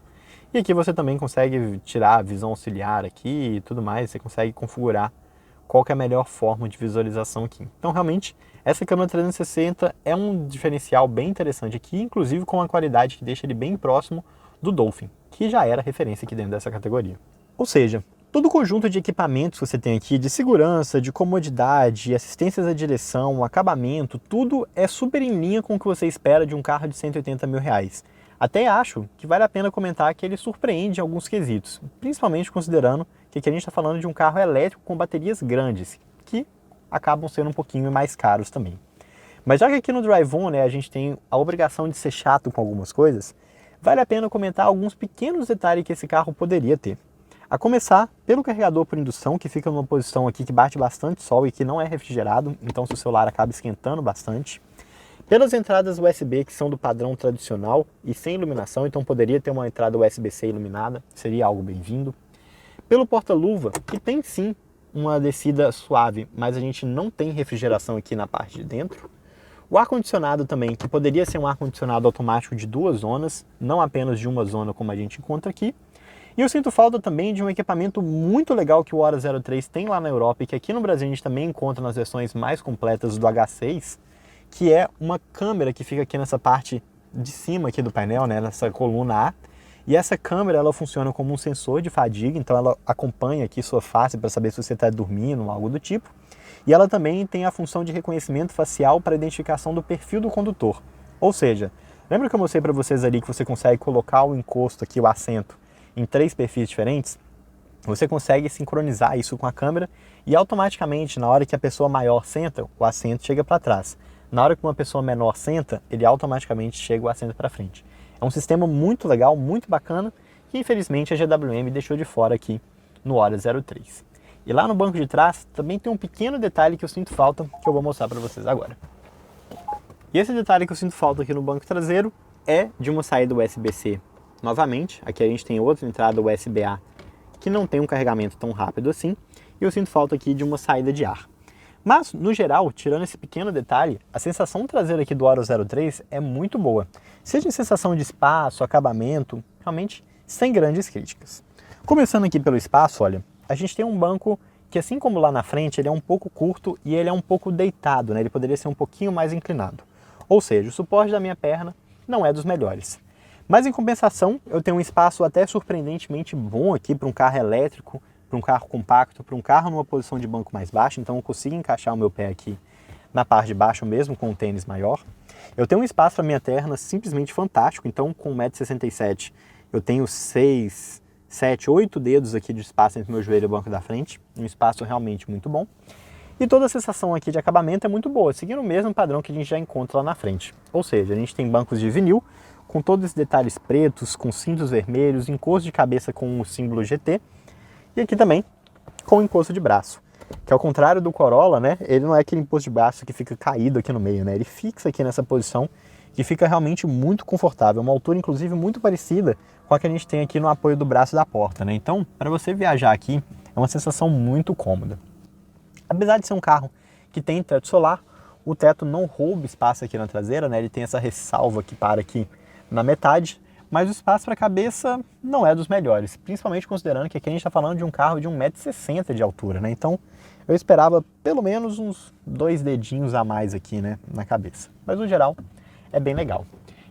E aqui você também consegue tirar a visão auxiliar aqui e tudo mais, você consegue configurar qual que é a melhor forma de visualização aqui. Então realmente essa câmera 360 é um diferencial bem interessante aqui, inclusive com uma qualidade que deixa ele bem próximo do Dolphin, que já era referência aqui dentro dessa categoria. Ou seja, todo o conjunto de equipamentos que você tem aqui, de segurança, de comodidade, assistências à direção, acabamento, tudo é super em linha com o que você espera de um carro de 180 mil reais. Até acho que vale a pena comentar que ele surpreende em alguns quesitos, principalmente considerando que aqui a gente está falando de um carro elétrico com baterias grandes, que acabam sendo um pouquinho mais caros também. Mas já que aqui no Drive-On, né, a gente tem a obrigação de ser chato com algumas coisas, vale a pena comentar alguns pequenos detalhes que esse carro poderia ter. A começar pelo carregador por indução, que fica numa posição aqui que bate bastante sol e que não é refrigerado, então seu celular acaba esquentando bastante. Pelas entradas USB que são do padrão tradicional e sem iluminação, então poderia ter uma entrada USB-C iluminada, seria algo bem-vindo. Pelo porta-luva, que tem sim uma descida suave, mas a gente não tem refrigeração aqui na parte de dentro. O ar-condicionado também, que poderia ser um ar-condicionado automático de 2 zonas, não apenas de uma zona como a gente encontra aqui. E eu sinto falta também de um equipamento muito legal que o Hora 03 tem lá na Europa e que aqui no Brasil a gente também encontra nas versões mais completas do H6, que é uma câmera que fica aqui nessa parte de cima aqui do painel, né, nessa coluna A. E essa câmera ela funciona como um sensor de fadiga, então ela acompanha aqui sua face para saber se você está dormindo ou algo do tipo. E ela também tem a função de reconhecimento facial para identificação do perfil do condutor. Ou seja, lembra que eu mostrei para vocês ali que você consegue colocar o encosto aqui, o assento, em 3 perfis diferentes? Você consegue sincronizar isso com a câmera e automaticamente, na hora que a pessoa maior senta, o assento chega para trás. Na hora que uma pessoa menor senta, ele automaticamente chega o assento para frente. É um sistema muito legal, muito bacana, que infelizmente a GWM deixou de fora aqui no Hora 03. E lá no banco de trás também tem um pequeno detalhe que eu sinto falta, que eu vou mostrar para vocês agora. E esse detalhe que eu sinto falta aqui no banco traseiro é de uma saída USB-C. Novamente, aqui a gente tem outra entrada USB-A que não tem um carregamento tão rápido assim, e eu sinto falta aqui de uma saída de ar. Mas, no geral, tirando esse pequeno detalhe, a sensação traseira aqui do Hora 03 é muito boa. Seja em sensação de espaço, acabamento, realmente sem grandes críticas. Começando aqui pelo espaço, olha, a gente tem um banco que, assim como lá na frente, ele é um pouco curto e ele é um pouco deitado, né? Ele poderia ser um pouquinho mais inclinado. Ou seja, o suporte da minha perna não é dos melhores. Mas, em compensação, eu tenho um espaço até surpreendentemente bom aqui para um carro elétrico, para um carro compacto, para um carro numa posição de banco mais baixa, então eu consigo encaixar o meu pé aqui na parte de baixo mesmo com um tênis maior. Eu tenho um espaço para minha perna simplesmente fantástico, então com 1,67 m eu tenho 6, 7, 8 dedos aqui de espaço entre o meu joelho e o banco da frente, um espaço realmente muito bom. E toda a sensação aqui de acabamento é muito boa, seguindo o mesmo padrão que a gente já encontra lá na frente. Ou seja, a gente tem bancos de vinil, com todos esses detalhes pretos, com cintos vermelhos, encosto de cabeça com o símbolo GT, e aqui também com encosto de braço, que ao contrário do Corolla, né, ele não é aquele encosto de braço que fica caído aqui no meio, né, ele fixa aqui nessa posição que fica realmente muito confortável, uma altura inclusive muito parecida com a que a gente tem aqui no apoio do braço da porta, né, então para você viajar aqui é uma sensação muito cômoda. Apesar de ser um carro que tem teto solar, o teto não rouba espaço aqui na traseira, né, ele tem essa ressalva que para aqui na metade, mas o espaço para a cabeça não é dos melhores, principalmente considerando que aqui a gente está falando de um carro de 1,60 m de altura, né? Então eu esperava pelo menos uns 2 dedinhos a mais aqui, né, na cabeça. Mas no geral é bem legal.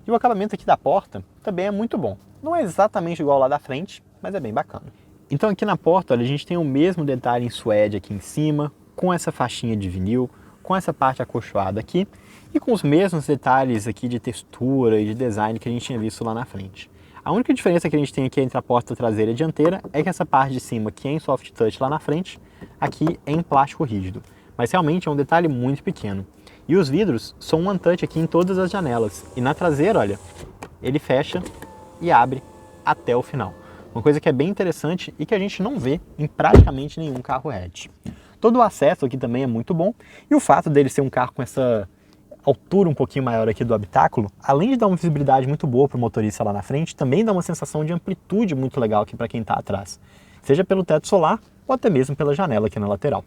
E o acabamento aqui da porta também é muito bom. Não é exatamente igual lá da frente, mas é bem bacana. Então aqui na porta, olha, a gente tem o mesmo detalhe em suede aqui em cima, com essa faixinha de vinil, com essa parte acolchoada aqui, e com os mesmos detalhes aqui de textura e de design que a gente tinha visto lá na frente. A única diferença que a gente tem aqui entre a porta traseira e a dianteira é que essa parte de cima, que é em soft touch lá na frente, aqui é em plástico rígido. Mas realmente é um detalhe muito pequeno. E os vidros são um touch aqui em todas as janelas. E na traseira, olha, ele fecha e abre até o final. Uma coisa que é bem interessante e que a gente não vê em praticamente nenhum carro hatch. Todo o acesso aqui também é muito bom. E o fato dele ser um carro com essa altura um pouquinho maior aqui do habitáculo, além de dar uma visibilidade muito boa para o motorista lá na frente, também dá uma sensação de amplitude muito legal aqui para quem está atrás, seja pelo teto solar ou até mesmo pela janela aqui na lateral.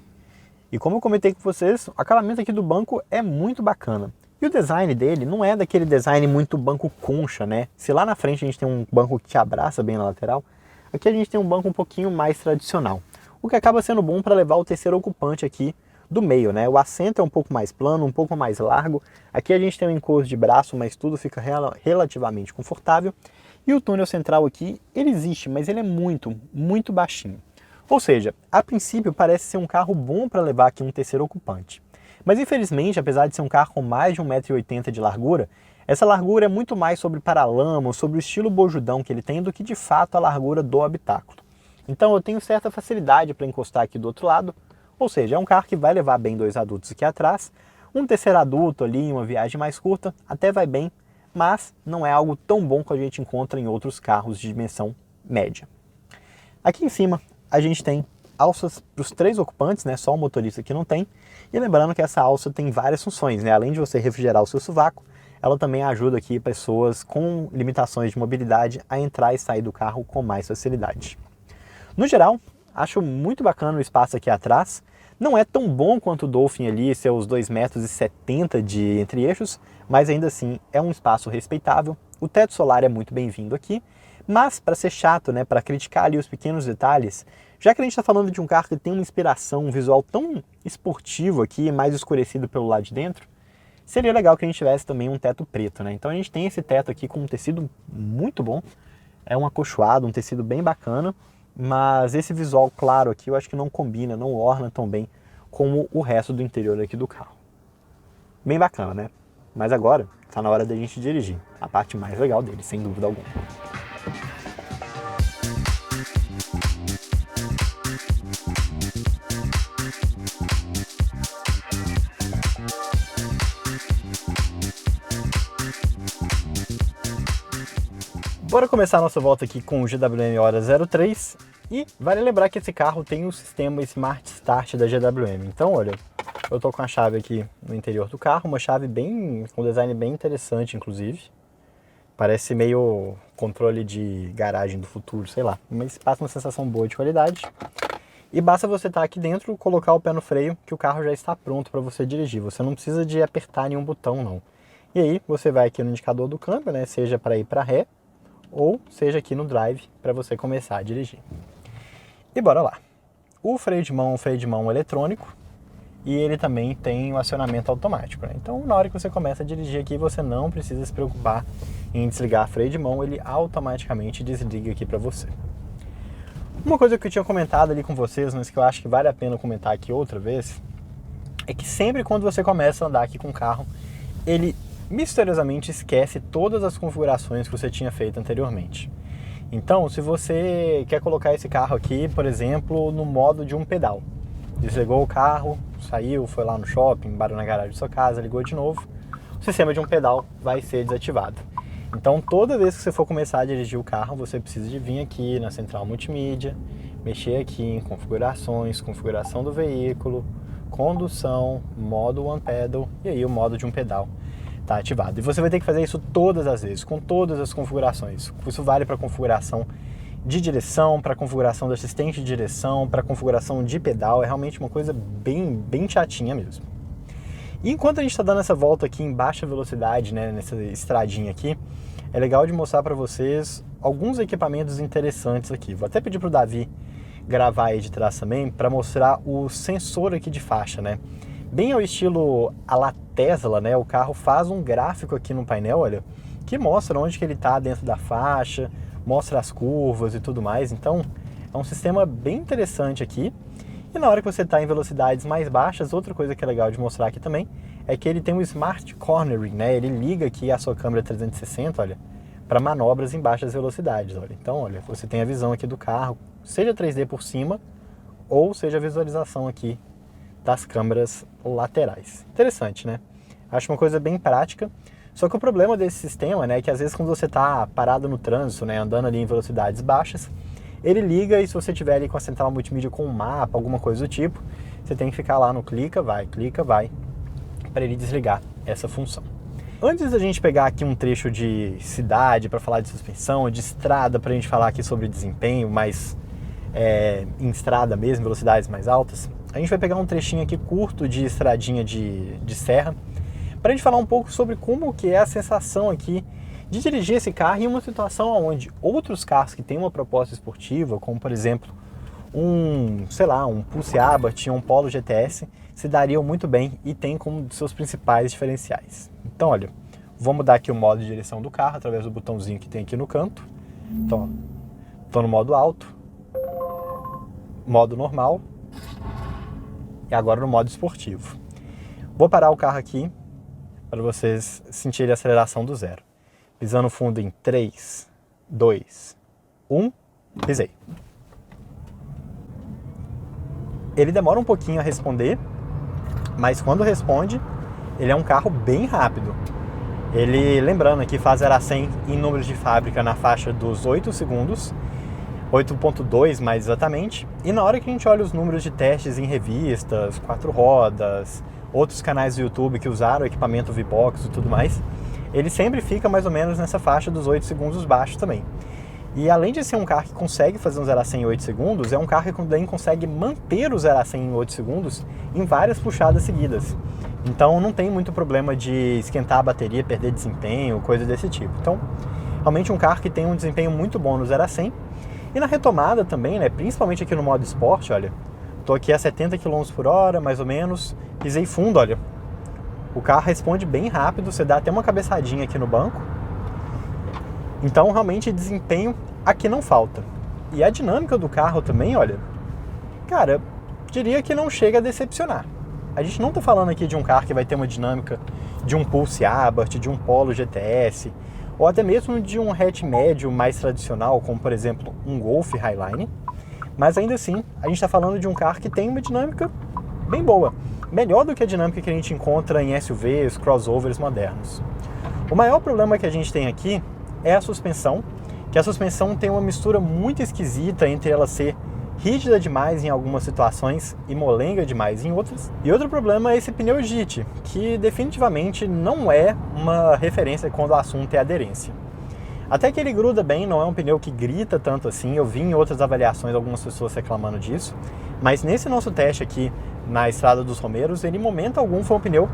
E como eu comentei com vocês, o acabamento aqui do banco é muito bacana. E o design dele não é daquele design muito banco concha, né? Se lá na frente a gente tem um banco que te abraça bem na lateral, aqui a gente tem um banco um pouquinho mais tradicional. O que acaba sendo bom para levar o terceiro ocupante aqui do meio, né? O assento é um pouco mais plano, um pouco mais largo. Aqui a gente tem um encosto de braço, mas tudo fica relativamente confortável. E o túnel central aqui, ele existe, mas ele é muito, muito baixinho. Ou seja, a princípio parece ser um carro bom para levar aqui um terceiro ocupante. Mas infelizmente, apesar de ser um carro com mais de 1,80 m de largura, essa largura é muito mais sobre paralama, sobre o estilo bojudão que ele tem, do que de fato a largura do habitáculo. Então eu tenho certa facilidade para encostar aqui do outro lado, ou seja, é um carro que vai levar bem 2 adultos aqui atrás, um terceiro adulto ali em uma viagem mais curta, até vai bem, mas não é algo tão bom que a gente encontra em outros carros de dimensão média. Aqui em cima a gente tem alças para os 3 ocupantes, né? Só o motorista que não tem. E lembrando que essa alça tem várias funções, né? Além de você refrigerar o seu sovaco, ela também ajuda aqui pessoas com limitações de mobilidade a entrar e sair do carro com mais facilidade. No geral, acho muito bacana o espaço aqui atrás. Não é tão bom quanto o Dolphin ali, seus 2,70 m de entre-eixos, mas ainda assim é um espaço respeitável. O teto solar é muito bem-vindo aqui, mas para ser chato, né, para criticar ali os pequenos detalhes, já que a gente está falando de um carro que tem uma inspiração, um visual tão esportivo aqui, mais escurecido pelo lado de dentro, seria legal que a gente tivesse também um teto preto, né? Então a gente tem esse teto aqui com um tecido muito bom, é um acolchoado, um tecido bem bacana, mas esse visual claro aqui eu acho que não combina, não orna tão bem como o resto do interior aqui do carro. Bem bacana, né? Mas agora está na hora da gente dirigir, a parte mais legal dele, sem dúvida alguma. Bora começar a nossa volta aqui com o GWM Hora 03 e vale lembrar que esse carro tem o sistema Smart Start da GWM. Então, olha, eu tô com a chave aqui no interior do carro, uma chave com design bem interessante, inclusive. Parece meio controle de garagem do futuro, sei lá, mas passa uma sensação boa de qualidade. E basta você estar aqui dentro, colocar o pé no freio, que o carro já está pronto para você dirigir. Você não precisa de apertar nenhum botão, não. E aí, você vai aqui no indicador do câmbio, né, seja para ir para ré, ou seja aqui no drive para você começar a dirigir. E bora lá. O freio de mão é um freio de mão eletrônico e ele também tem um acionamento automático, né? Então na hora que você começa a dirigir aqui você não precisa se preocupar em desligar o freio de mão, ele automaticamente desliga aqui para você. Uma coisa que eu tinha comentado ali com vocês, mas que eu acho que vale a pena comentar aqui outra vez, é que sempre quando você começa a andar aqui com o carro, ele misteriosamente esquece todas as configurações que você tinha feito anteriormente. Então, se você quer colocar esse carro aqui, por exemplo, no modo de um pedal, desligou o carro, saiu, foi lá no shopping, parou na garagem da sua casa, ligou de novo, o sistema de um pedal vai ser desativado. Então, toda vez que você for começar a dirigir o carro, você precisa de vir aqui na central multimídia, mexer aqui em configurações, configuração do veículo, condução, modo one pedal e aí o modo de um pedal está ativado. E você vai ter que fazer isso todas as vezes, com todas as configurações. Isso vale para configuração de direção, para configuração do assistente de direção, para configuração de pedal. É realmente uma coisa bem chatinha mesmo. E enquanto a gente está dando essa volta aqui em baixa velocidade, né, nessa estradinha aqui, é legal de mostrar para vocês alguns equipamentos interessantes aqui. Vou até pedir para o Davi gravar aí de trás também, para mostrar o sensor aqui de faixa, né? Bem ao estilo a la Tesla, né? O carro faz um gráfico aqui no painel, olha, que mostra onde que ele está dentro da faixa, mostra as curvas e tudo mais. Então, é um sistema bem interessante aqui. E na hora que você está em velocidades mais baixas, outra coisa que é legal de mostrar aqui também, é que ele tem um Smart Cornering, né? Ele liga aqui a sua câmera 360, olha, para manobras em baixas velocidades, olha. Então, olha, você tem a visão aqui do carro, seja 3D por cima, ou seja a visualização aqui das câmeras laterais. Interessante, né? Acho uma coisa bem prática. Só que o problema desse sistema, né, é que às vezes quando você está parado no trânsito, né, andando ali em velocidades baixas, ele liga e se você tiver ali com a central multimídia com um mapa, alguma coisa do tipo, você tem que ficar lá no clica, vai, para ele desligar essa função. Antes da gente pegar aqui um trecho de cidade para falar de suspensão, de estrada para a gente falar aqui sobre desempenho, mas em estrada mesmo, velocidades mais altas, a gente vai pegar um trechinho aqui curto de estradinha de serra, para a gente falar um pouco sobre como que é a sensação aqui de dirigir esse carro em uma situação onde outros carros que têm uma proposta esportiva, como por exemplo um Pulse Abarth, um Polo GTS, se dariam muito bem e tem como seus principais diferenciais. Então, olha, vou mudar aqui o modo de direção do carro através do botãozinho que tem aqui no canto. Então, estou no modo alto, modo normal e agora no modo esportivo. Vou parar o carro aqui para vocês sentirem a aceleração do zero. Pisando fundo em 3, 2, 1, pisei. Ele demora um pouquinho a responder, mas quando responde, ele é um carro bem rápido. Ele, lembrando aqui, faz 0 a 100 em números de fábrica na faixa dos 8 segundos, 8.2 mais exatamente, e na hora que a gente olha os números de testes em revistas, 4 rodas, outros canais do YouTube que usaram o equipamento V-Box e tudo mais, ele sempre fica mais ou menos nessa faixa dos 8 segundos baixo também. E além de ser um carro que consegue fazer um 0 a 100 em 8 segundos, é um carro que também consegue manter o 0 a 100 em 8 segundos em várias puxadas seguidas. Então não tem muito problema de esquentar a bateria, perder desempenho, coisa desse tipo. Então, realmente um carro que tem um desempenho muito bom no 0 a 100. E na retomada também, né, principalmente aqui no modo esporte, olha, estou aqui a 70 km por hora, mais ou menos, pisei fundo, olha. O carro responde bem rápido, você dá até uma cabeçadinha aqui no banco. Então, realmente, desempenho aqui não falta. E a dinâmica do carro também, olha, cara, diria que não chega a decepcionar. A gente não está falando aqui de um carro que vai ter uma dinâmica de um Pulse Abarth, de um Polo GTS, ou até mesmo de um hatch médio mais tradicional, como por exemplo um Golf Highline. Mas ainda assim, a gente está falando de um carro que tem uma dinâmica bem boa. Melhor do que a dinâmica que a gente encontra em SUVs, crossovers modernos. O maior problema que a gente tem aqui é a suspensão, que a suspensão tem uma mistura muito esquisita entre ela ser rígida demais em algumas situações e molenga demais em outras. E outro problema é esse pneu JIT, que definitivamente não é uma referência quando o assunto é aderência. Até que ele gruda bem, não é um pneu que grita tanto assim, eu vi em outras avaliações algumas pessoas reclamando disso, mas nesse nosso teste aqui na Estrada dos Romeiros, ele em momento algum foi um pneu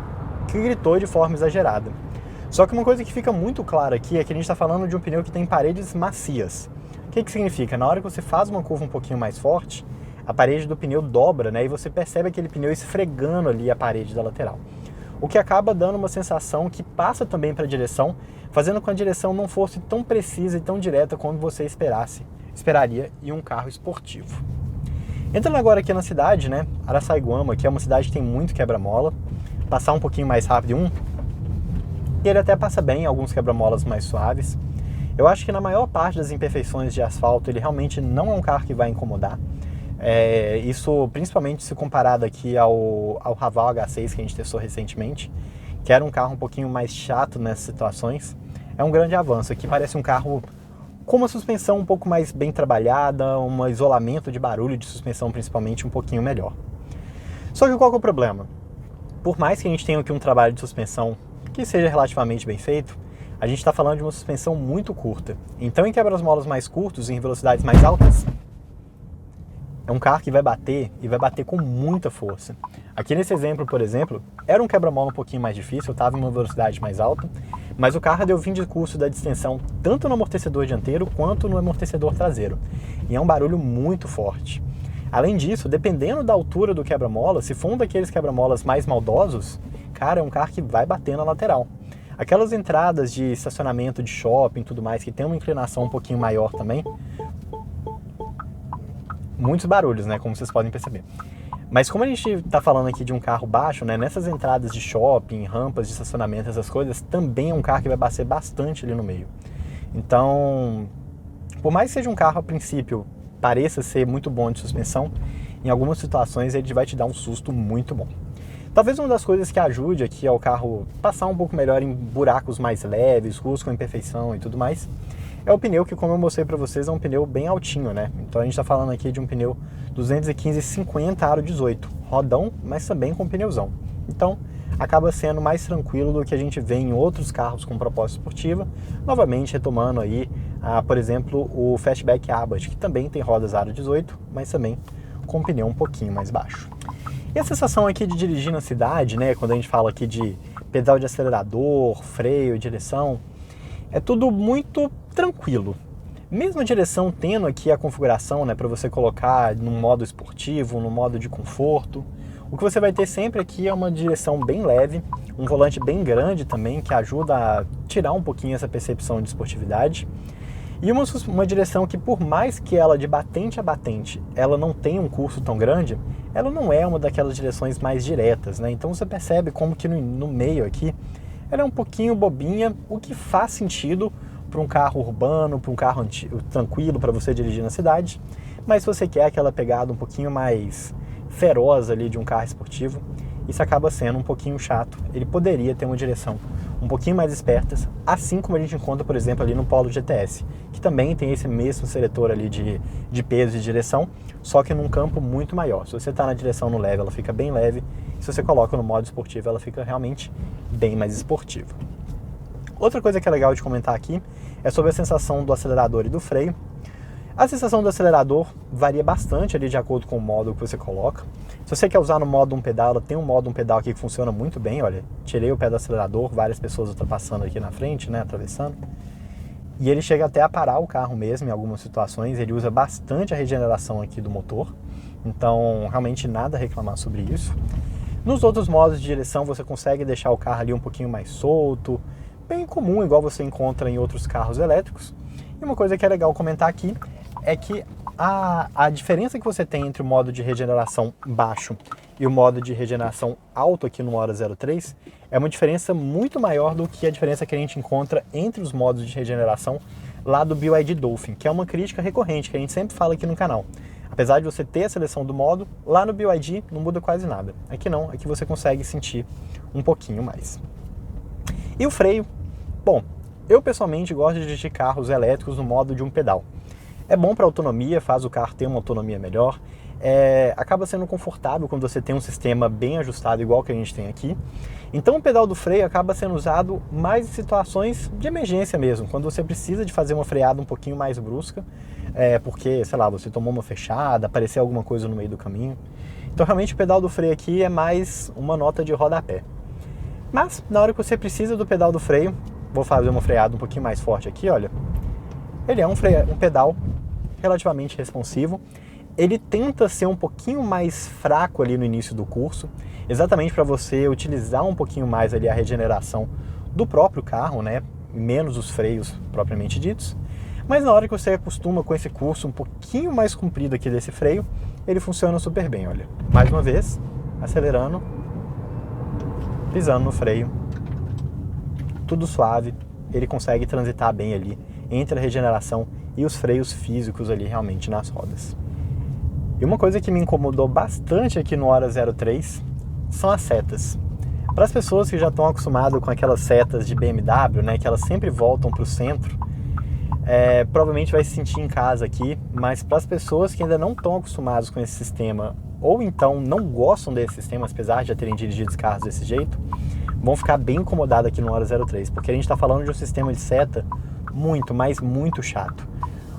que gritou de forma exagerada. Só que uma coisa que fica muito clara aqui é que a gente está falando de um pneu que tem paredes macias. O que significa? Na hora que você faz uma curva um pouquinho mais forte, a parede do pneu dobra, né? E você percebe aquele pneu esfregando ali a parede da lateral. O que acaba dando uma sensação que passa também para a direção, fazendo com que a direção não fosse tão precisa e tão direta como você esperaria em um carro esportivo. Entrando agora aqui na cidade, né? Araçaiguama, que é uma cidade que tem muito quebra-mola, passar um pouquinho mais rápido e ele até passa bem, alguns quebra-molas mais suaves. Eu acho que na maior parte das imperfeições de asfalto ele realmente não é um carro que vai incomodar. Isso principalmente se comparado aqui ao Raval H6 que a gente testou recentemente, que era um carro um pouquinho mais chato nessas situações. É um grande avanço. Aqui parece um carro com uma suspensão um pouco mais bem trabalhada, um isolamento de barulho de suspensão principalmente um pouquinho melhor. Só que qual que é o problema? Por mais que a gente tenha aqui um trabalho de suspensão que seja relativamente bem feito, a gente está falando de uma suspensão muito curta. Então, em quebra-molas mais curtos, em velocidades mais altas, é um carro que vai bater e vai bater com muita força. Aqui nesse exemplo, por exemplo, era um quebra-mola um pouquinho mais difícil, eu estava em uma velocidade mais alta, mas o carro deu fim de curso da distensão tanto no amortecedor dianteiro quanto no amortecedor traseiro. E é um barulho muito forte. Além disso, dependendo da altura do quebra-mola, se for um daqueles quebra-molas mais maldosos, cara, é um carro que vai bater na lateral. Aquelas entradas de estacionamento de shopping e tudo mais, que tem uma inclinação um pouquinho maior também, muitos barulhos, né, como vocês podem perceber. Mas como a gente está falando aqui de um carro baixo, né, nessas entradas de shopping, rampas de estacionamento, essas coisas, também é um carro que vai bater bastante ali no meio. Então, por mais que seja um carro a princípio pareça ser muito bom de suspensão, em algumas situações ele vai te dar um susto muito bom. Talvez uma das coisas que ajude aqui ao carro passar um pouco melhor em buracos mais leves, ruas com imperfeição e tudo mais, é o pneu que, como eu mostrei para vocês, é um pneu bem altinho, né? Então a gente está falando aqui de um pneu 215/50 aro 18, rodão, mas também com pneuzão. Então acaba sendo mais tranquilo do que a gente vê em outros carros com proposta esportiva, novamente retomando aí, por exemplo, o Fastback Abarth, que também tem rodas aro 18, mas também com pneu um pouquinho mais baixo. E a sensação aqui de dirigir na cidade, né, quando a gente fala aqui de pedal de acelerador, freio, direção, é tudo muito tranquilo. Mesmo a direção tendo aqui a configuração, né, para você colocar no modo esportivo, no modo de conforto, o que você vai ter sempre aqui é uma direção bem leve, um volante bem grande também, que ajuda a tirar um pouquinho essa percepção de esportividade. E uma direção que, por mais que ela de batente a batente, ela não tenha um curso tão grande, ela não é uma daquelas direções mais diretas, né? Então você percebe como que no meio aqui, ela é um pouquinho bobinha, o que faz sentido para um carro urbano, para um carro tranquilo para você dirigir na cidade. Mas se você quer aquela pegada um pouquinho mais feroz ali de um carro esportivo, isso acaba sendo um pouquinho chato. Ele poderia ter uma direção um pouquinho mais esperta, assim como a gente encontra, por exemplo, ali no Polo GTS, que também tem esse mesmo seletor ali de peso e direção, só que num campo muito maior. Se você está na direção no leve, ela fica bem leve, e se você coloca no modo esportivo, ela fica realmente bem mais esportiva. Outra coisa que é legal de comentar aqui é sobre a sensação do acelerador e do freio. A sensação do acelerador varia bastante ali de acordo com o modo que você coloca. Se você quer usar no modo um pedal, ela tem um modo um pedal aqui que funciona muito bem, olha. Tirei o pé do acelerador, várias pessoas ultrapassando aqui na frente, né, atravessando. E ele chega até a parar o carro mesmo em algumas situações, ele usa bastante a regeneração aqui do motor. Então, realmente nada a reclamar sobre isso. Nos outros modos de direção, você consegue deixar o carro ali um pouquinho mais solto, bem comum, igual você encontra em outros carros elétricos. E uma coisa que é legal comentar aqui é que a diferença que você tem entre o modo de regeneração baixo e o modo de regeneração alto aqui no Hora 03 é uma diferença muito maior do que a diferença que a gente encontra entre os modos de regeneração lá do BYD Dolphin, que é uma crítica recorrente que a gente sempre fala aqui no canal. Apesar de você ter a seleção do modo, lá no BYD não muda quase nada. Aqui não, aqui você consegue sentir um pouquinho mais. E o freio? Bom, eu pessoalmente gosto de dirigir carros elétricos no modo de um pedal. É bom para autonomia, faz o carro ter uma autonomia melhor, acaba sendo confortável quando você tem um sistema bem ajustado igual que a gente tem aqui. Então o pedal do freio acaba sendo usado mais em situações de emergência mesmo, quando você precisa de fazer uma freada um pouquinho mais brusca, porque, sei lá, você tomou uma fechada, apareceu alguma coisa no meio do caminho. Então realmente o pedal do freio aqui é mais uma nota de rodapé. Mas na hora que você precisa do pedal do freio, vou fazer uma freada um pouquinho mais forte aqui, olha. Ele é um pedal relativamente responsivo. Ele tenta ser um pouquinho mais fraco ali no início do curso, exatamente para você utilizar um pouquinho mais ali a regeneração do próprio carro, né? Menos os freios propriamente ditos. Mas na hora que você acostuma com esse curso um pouquinho mais comprido aqui desse freio, ele funciona super bem, olha. Mais uma vez, acelerando, pisando no freio, tudo suave, ele consegue transitar bem ali entre a regeneração e os freios físicos ali realmente nas rodas. E uma coisa que me incomodou bastante aqui no Hora 03 são as setas. Para as pessoas que já estão acostumadas com aquelas setas de BMW, né, que elas sempre voltam para o centro, provavelmente vai se sentir em casa aqui, mas para as pessoas que ainda não estão acostumadas com esse sistema, ou então não gostam desse sistema, apesar de já terem dirigido carros desse jeito, vão ficar bem incomodados aqui no Hora 03, porque a gente está falando de um sistema de seta muito, mas muito chato.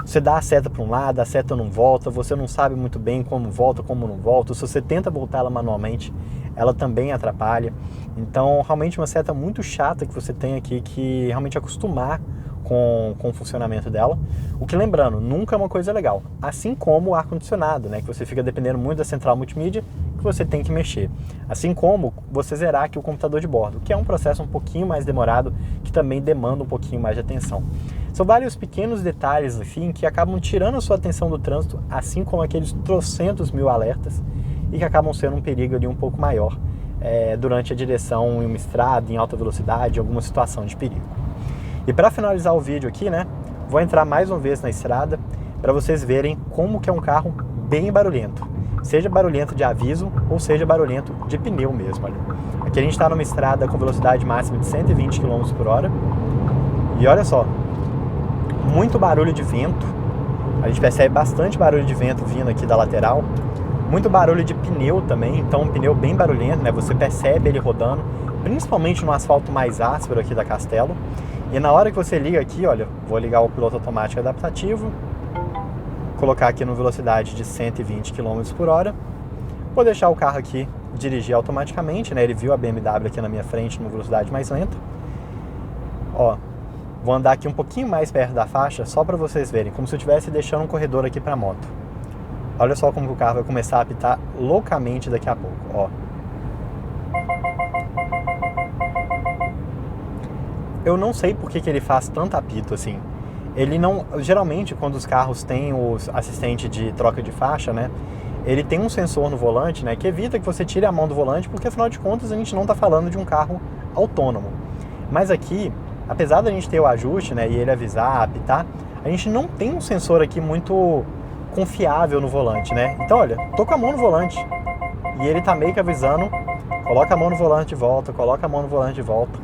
Você dá a seta para um lado, a seta não volta, você não sabe muito bem como volta, como não volta. Se você tenta voltar ela manualmente, ela também atrapalha. Então, realmente uma seta muito chata que você tem aqui, que realmente acostumar com o funcionamento dela. O que, lembrando, nunca é uma coisa legal. Assim como o ar-condicionado, né, que você fica dependendo muito da central multimídia, que você tem que mexer. Assim como você zerar aqui o computador de bordo, que é um processo um pouquinho mais demorado, que também demanda um pouquinho mais de atenção. São vários pequenos detalhes assim, que acabam tirando a sua atenção do trânsito, assim como aqueles trocentos mil alertas, e que acabam sendo um perigo ali um pouco maior durante a direção em uma estrada, em alta velocidade, em alguma situação de perigo. E para finalizar o vídeo aqui, né, vou entrar mais uma vez na estrada para vocês verem como que é um carro bem barulhento. Seja barulhento de aviso ou seja barulhento de pneu mesmo. Olha. Aqui a gente está numa estrada com velocidade máxima de 120 km por hora. E olha só, muito barulho de vento. A gente percebe bastante barulho de vento vindo aqui da lateral. Muito barulho de pneu também, então um pneu bem barulhento, né? Você percebe ele rodando, principalmente no asfalto mais áspero aqui da Castello. E na hora que você liga aqui, olha, vou ligar o piloto automático adaptativo, colocar aqui no velocidade de 120 km por hora, vou deixar o carro aqui dirigir automaticamente, né? Ele viu a BMW aqui na minha frente numa velocidade mais lenta. Ó, vou andar aqui um pouquinho mais perto da faixa, só para vocês verem, como se eu estivesse deixando um corredor aqui para moto. Olha só como o carro vai começar a apitar loucamente daqui a pouco, ó. Eu não sei por que ele faz tanto apito assim. Ele não, geralmente quando os carros têm o assistente de troca de faixa, né, ele tem um sensor no volante, né, que evita que você tire a mão do volante, porque afinal de contas a gente não está falando de um carro autônomo. Mas aqui, apesar da gente ter o ajuste, né, e ele avisar, apitar, a gente não tem um sensor aqui muito confiável no volante, né? Então olha, tô com a mão no volante e ele tá meio que avisando, coloca a mão no volante de volta, coloca a mão no volante de volta.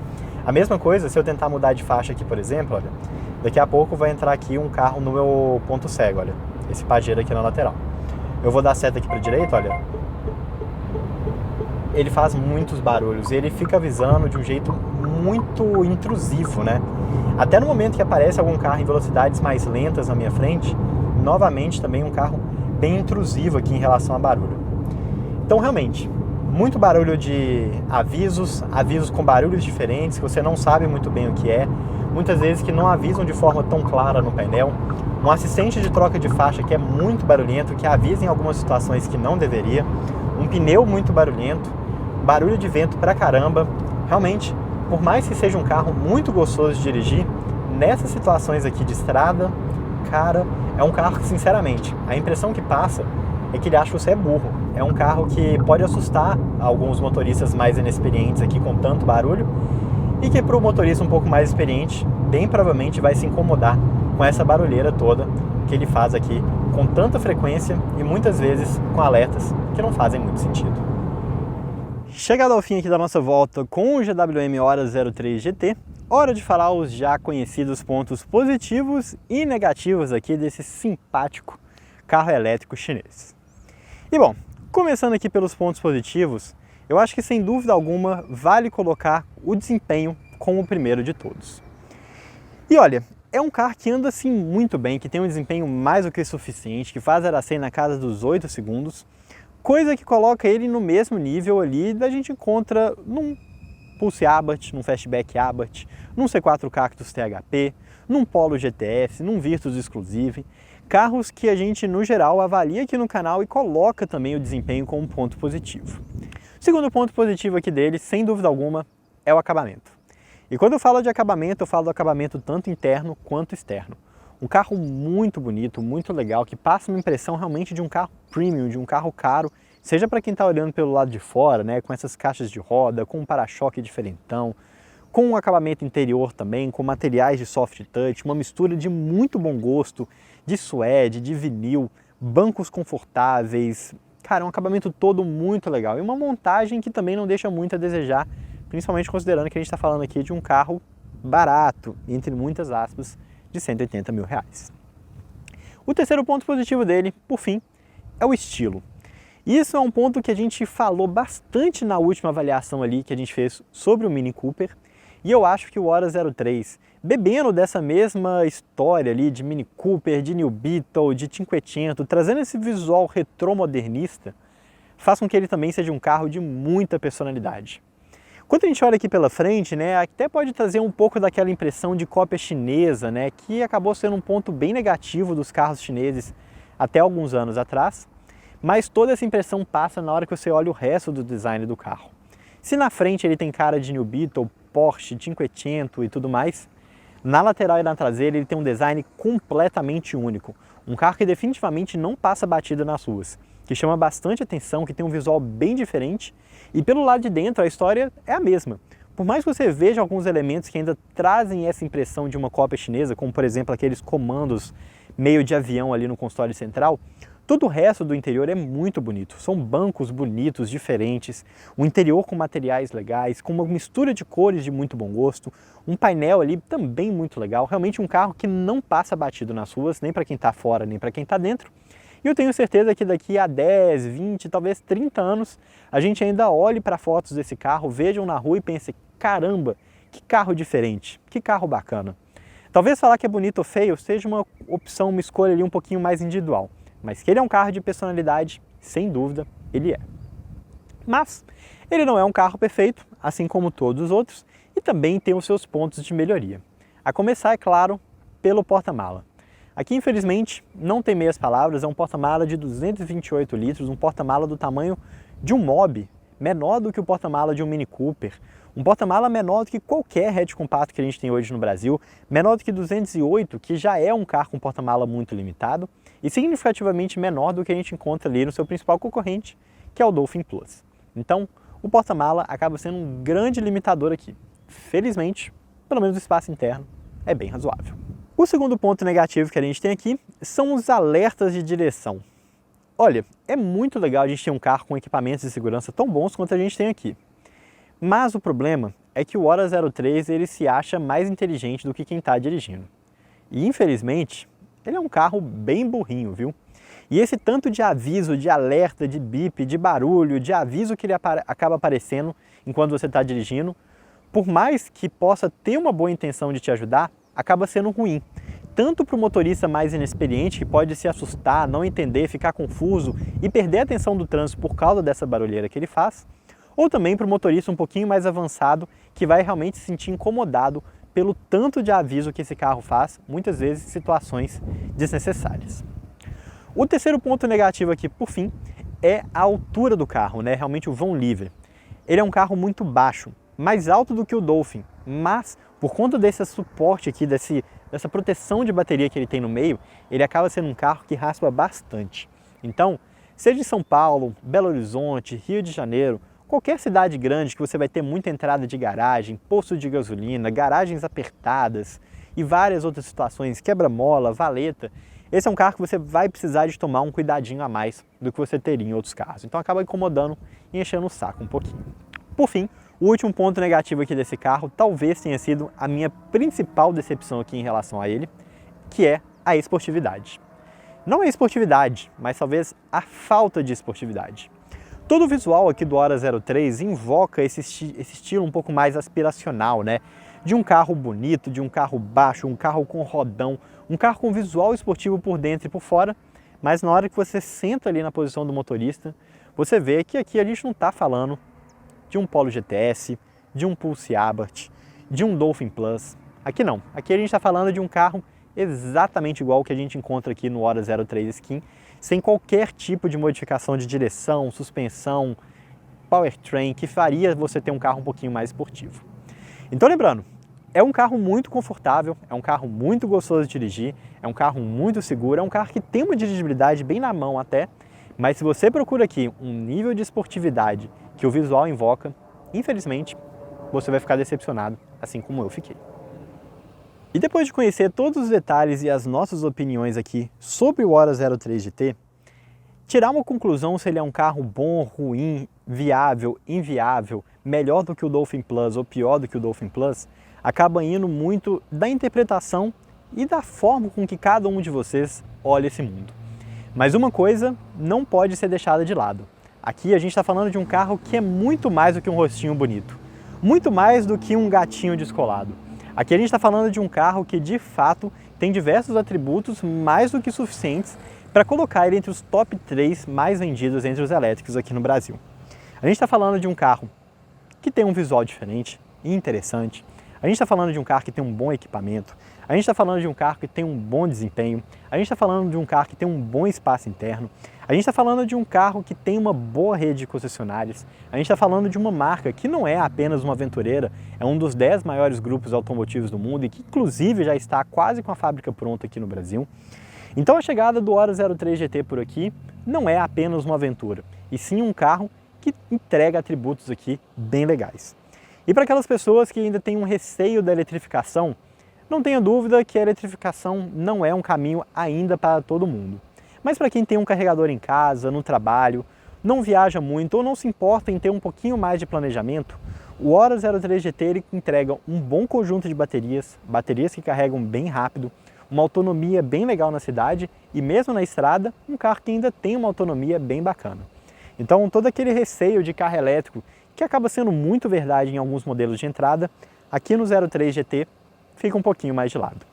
A mesma coisa se eu tentar mudar de faixa aqui, por exemplo, olha, daqui a pouco vai entrar aqui um carro no meu ponto cego, olha, esse Pajero aqui na lateral. Eu vou dar seta aqui para direita, olha. Ele faz muitos barulhos, ele fica avisando de um jeito muito intrusivo, né? Até no momento que aparece algum carro em velocidades mais lentas na minha frente, novamente também um carro bem intrusivo aqui em relação a barulho. Então realmente, muito barulho de avisos com barulhos diferentes, que você não sabe muito bem o que é, muitas vezes que não avisam de forma tão clara no painel, um assistente de troca de faixa que é muito barulhento, que avisa em algumas situações que não deveria, um pneu muito barulhento, barulho de vento pra caramba. Realmente, por mais que seja um carro muito gostoso de dirigir, nessas situações aqui de estrada, cara, é um carro que, sinceramente, a impressão que passa é que ele acha que você é burro. É um carro que pode assustar alguns motoristas mais inexperientes aqui com tanto barulho, e que para o motorista um pouco mais experiente, bem provavelmente vai se incomodar com essa barulheira toda que ele faz aqui com tanta frequência e muitas vezes com alertas que não fazem muito sentido. Chegado ao fim aqui da nossa volta com o GWM Hora 03 GT, hora de falar os já conhecidos pontos positivos e negativos aqui desse simpático carro elétrico chinês. E bom, começando aqui pelos pontos positivos, eu acho que sem dúvida alguma vale colocar o desempenho como o primeiro de todos. E olha, é um carro que anda assim muito bem, que tem um desempenho mais do que suficiente, que faz 0 a 100 na casa dos 8 segundos, coisa que coloca ele no mesmo nível ali da gente encontra num Pulse Abarth, num Fastback Abarth, num C4 Cactus THP, num Polo GTS, num Virtus Exclusive, carros que a gente no geral avalia aqui no canal e coloca também o desempenho como ponto positivo. O segundo ponto positivo aqui dele, sem dúvida alguma, é o acabamento. E quando eu falo de acabamento, eu falo do acabamento tanto interno quanto externo. Um carro muito bonito, muito legal, que passa uma impressão realmente de um carro premium, de um carro caro, seja para quem está olhando pelo lado de fora, né, com essas caixas de roda, com um para-choque diferentão, com um acabamento interior também, com materiais de soft touch, uma mistura de muito bom gosto, de suede, de vinil, bancos confortáveis. Cara, é um acabamento todo muito legal e uma montagem que também não deixa muito a desejar, principalmente considerando que a gente está falando aqui de um carro barato, entre muitas aspas, de 180 mil reais. O terceiro ponto positivo dele, por fim, é o estilo. Isso é um ponto que a gente falou bastante na última avaliação ali que a gente fez sobre o Mini Cooper, e eu acho que o Hora 03, bebendo dessa mesma história ali de Mini Cooper, de New Beetle, de Cinquecento, trazendo esse visual retromodernista, faz com que ele também seja um carro de muita personalidade. Quando a gente olha aqui pela frente, né, até pode trazer um pouco daquela impressão de cópia chinesa, né, que acabou sendo um ponto bem negativo dos carros chineses até alguns anos atrás, mas toda essa impressão passa na hora que você olha o resto do design do carro. Se na frente ele tem cara de New Beetle, Porsche, Cinquecento e tudo mais, na lateral e na traseira ele tem um design completamente único, um carro que definitivamente não passa batida nas ruas, que chama bastante atenção, que tem um visual bem diferente. E pelo lado de dentro a história é a mesma. Por mais que você veja alguns elementos que ainda trazem essa impressão de uma cópia chinesa, como por exemplo aqueles comandos meio de avião ali no console central, todo o resto do interior é muito bonito. São bancos bonitos, diferentes, um interior com materiais legais, com uma mistura de cores de muito bom gosto, um painel ali também muito legal, realmente um carro que não passa batido nas ruas, nem para quem está fora, nem para quem está dentro. E eu tenho certeza que daqui a 10, 20, talvez 30 anos, a gente ainda olhe para fotos desse carro, vejam na rua e pense, caramba, que carro diferente, que carro bacana. Talvez falar que é bonito ou feio seja uma opção, uma escolha ali um pouquinho mais individual, mas que ele é um carro de personalidade, sem dúvida, ele é. Mas ele não é um carro perfeito, assim como todos os outros, e também tem os seus pontos de melhoria. A começar, é claro, pelo porta-mala. Aqui, infelizmente, não tem meias palavras, é um porta-mala de 228 litros, um porta-mala do tamanho de um Mobi, menor do que o porta-mala de um Mini Cooper, um porta-mala menor do que qualquer hatch compacto que a gente tem hoje no Brasil, menor do que 208, que já é um carro com porta-mala muito limitado, e significativamente menor do que a gente encontra ali no seu principal concorrente, que é o Dolphin Plus. Então, o porta-mala acaba sendo um grande limitador aqui. Felizmente, pelo menos o espaço interno é bem razoável. O segundo ponto negativo que a gente tem aqui são os alertas de direção. Olha, é muito legal a gente ter um carro com equipamentos de segurança tão bons quanto a gente tem aqui. Mas o problema é que o Hora 03 ele se acha mais inteligente do que quem está dirigindo. E infelizmente, ele é um carro bem burrinho, viu? E esse tanto de aviso, de alerta, de bip, de barulho, de aviso que ele acaba aparecendo enquanto você está dirigindo, por mais que possa ter uma boa intenção de te ajudar, acaba sendo ruim. Tanto para o motorista mais inexperiente, que pode se assustar, não entender, ficar confuso e perder a atenção do trânsito por causa dessa barulheira que ele faz, ou também para o motorista um pouquinho mais avançado, que vai realmente se sentir incomodado pelo tanto de aviso que esse carro faz, muitas vezes em situações desnecessárias. O terceiro ponto negativo aqui, por fim, é a altura do carro, né? Realmente o vão livre. Ele é um carro muito baixo, mais alto do que o Dolphin, mas por conta desse suporte aqui, dessa proteção de bateria que ele tem no meio, ele acaba sendo um carro que raspa bastante. Então, seja em São Paulo, Belo Horizonte, Rio de Janeiro, qualquer cidade grande que você vai ter muita entrada de garagem, posto de gasolina, garagens apertadas e várias outras situações, quebra-mola, valeta, esse é um carro que você vai precisar de tomar um cuidadinho a mais do que você teria em outros carros. Então acaba incomodando e enchendo o saco um pouquinho. Por fim, o último ponto negativo aqui desse carro talvez tenha sido a minha principal decepção aqui em relação a ele, que é a esportividade. Não a esportividade, mas talvez a falta de esportividade. Todo o visual aqui do Hora 03 invoca esse estilo um pouco mais aspiracional, né? De um carro bonito, de um carro baixo, um carro com rodão, um carro com visual esportivo por dentro e por fora, mas na hora que você senta ali na posição do motorista, você vê que aqui a gente não está falando de um Polo GTS, de um Pulse Abarth, de um Dolphin Plus. Aqui não. Aqui a gente está falando de um carro exatamente igual ao que a gente encontra aqui no Hora 03 Skin, sem qualquer tipo de modificação de direção, suspensão, powertrain, que faria você ter um carro um pouquinho mais esportivo. Então lembrando, é um carro muito confortável, é um carro muito gostoso de dirigir, é um carro muito seguro, é um carro que tem uma dirigibilidade bem na mão até, mas se você procura aqui um nível de esportividade que o visual invoca, infelizmente, você vai ficar decepcionado, assim como eu fiquei. E depois de conhecer todos os detalhes e as nossas opiniões aqui sobre o Hora 03 GT, tirar uma conclusão se ele é um carro bom, ruim, viável, inviável, melhor do que o Dolphin Plus ou pior do que o Dolphin Plus, acaba indo muito da interpretação e da forma com que cada um de vocês olha esse mundo. Mas uma coisa não pode ser deixada de lado. Aqui a gente está falando de um carro que é muito mais do que um rostinho bonito, muito mais do que um gatinho descolado. Aqui a gente está falando de um carro que de fato tem diversos atributos mais do que suficientes para colocar ele entre os top 3 mais vendidos entre os elétricos aqui no Brasil. A gente está falando de um carro que tem um visual diferente e interessante. A gente está falando de um carro que tem um bom equipamento, a gente está falando de um carro que tem um bom desempenho, a gente está falando de um carro que tem um bom espaço interno, a gente está falando de um carro que tem uma boa rede de concessionárias, a gente está falando de uma marca que não é apenas uma aventureira, é um dos 10 maiores grupos automotivos do mundo e que inclusive já está quase com a fábrica pronta aqui no Brasil. Então a chegada do Hora 03 GT por aqui não é apenas uma aventura, e sim um carro que entrega atributos aqui bem legais. E para aquelas pessoas que ainda têm um receio da eletrificação, não tenha dúvida que a eletrificação não é um caminho ainda para todo mundo. Mas para quem tem um carregador em casa, no trabalho, não viaja muito ou não se importa em ter um pouquinho mais de planejamento, o Hora 03 GT ele entrega um bom conjunto de baterias, baterias que carregam bem rápido, uma autonomia bem legal na cidade e mesmo na estrada, um carro que ainda tem uma autonomia bem bacana. Então todo aquele receio de carro elétrico, que acaba sendo muito verdade em alguns modelos de entrada, aqui no 03 GT fica um pouquinho mais de lado.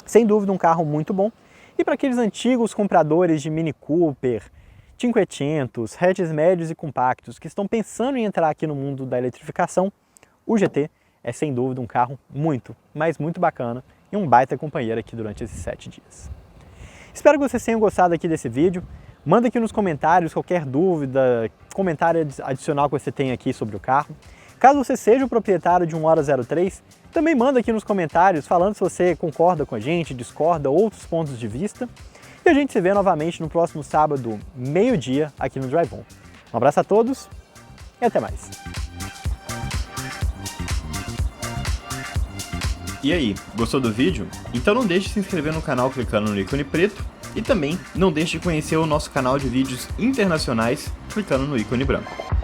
Sem dúvida um carro muito bom, e para aqueles antigos compradores de Mini Cooper, cinquecentos, hatches médios e compactos que estão pensando em entrar aqui no mundo da eletrificação, o GT é sem dúvida um carro muito, mas muito bacana e um baita companheiro aqui durante esses 7 dias. Espero que vocês tenham gostado aqui desse vídeo. Manda aqui nos comentários qualquer dúvida, comentário adicional que você tem aqui sobre o carro. Caso você seja o proprietário de um Hora 03, também manda aqui nos comentários falando se você concorda com a gente, discorda, outros pontos de vista. E a gente se vê novamente no próximo sábado, meio-dia, aqui no Drive On. Um abraço a todos e até mais. E aí, gostou do vídeo? Então não deixe de se inscrever no canal clicando no ícone preto e também não deixe de conhecer o nosso canal de vídeos internacionais clicando no ícone branco.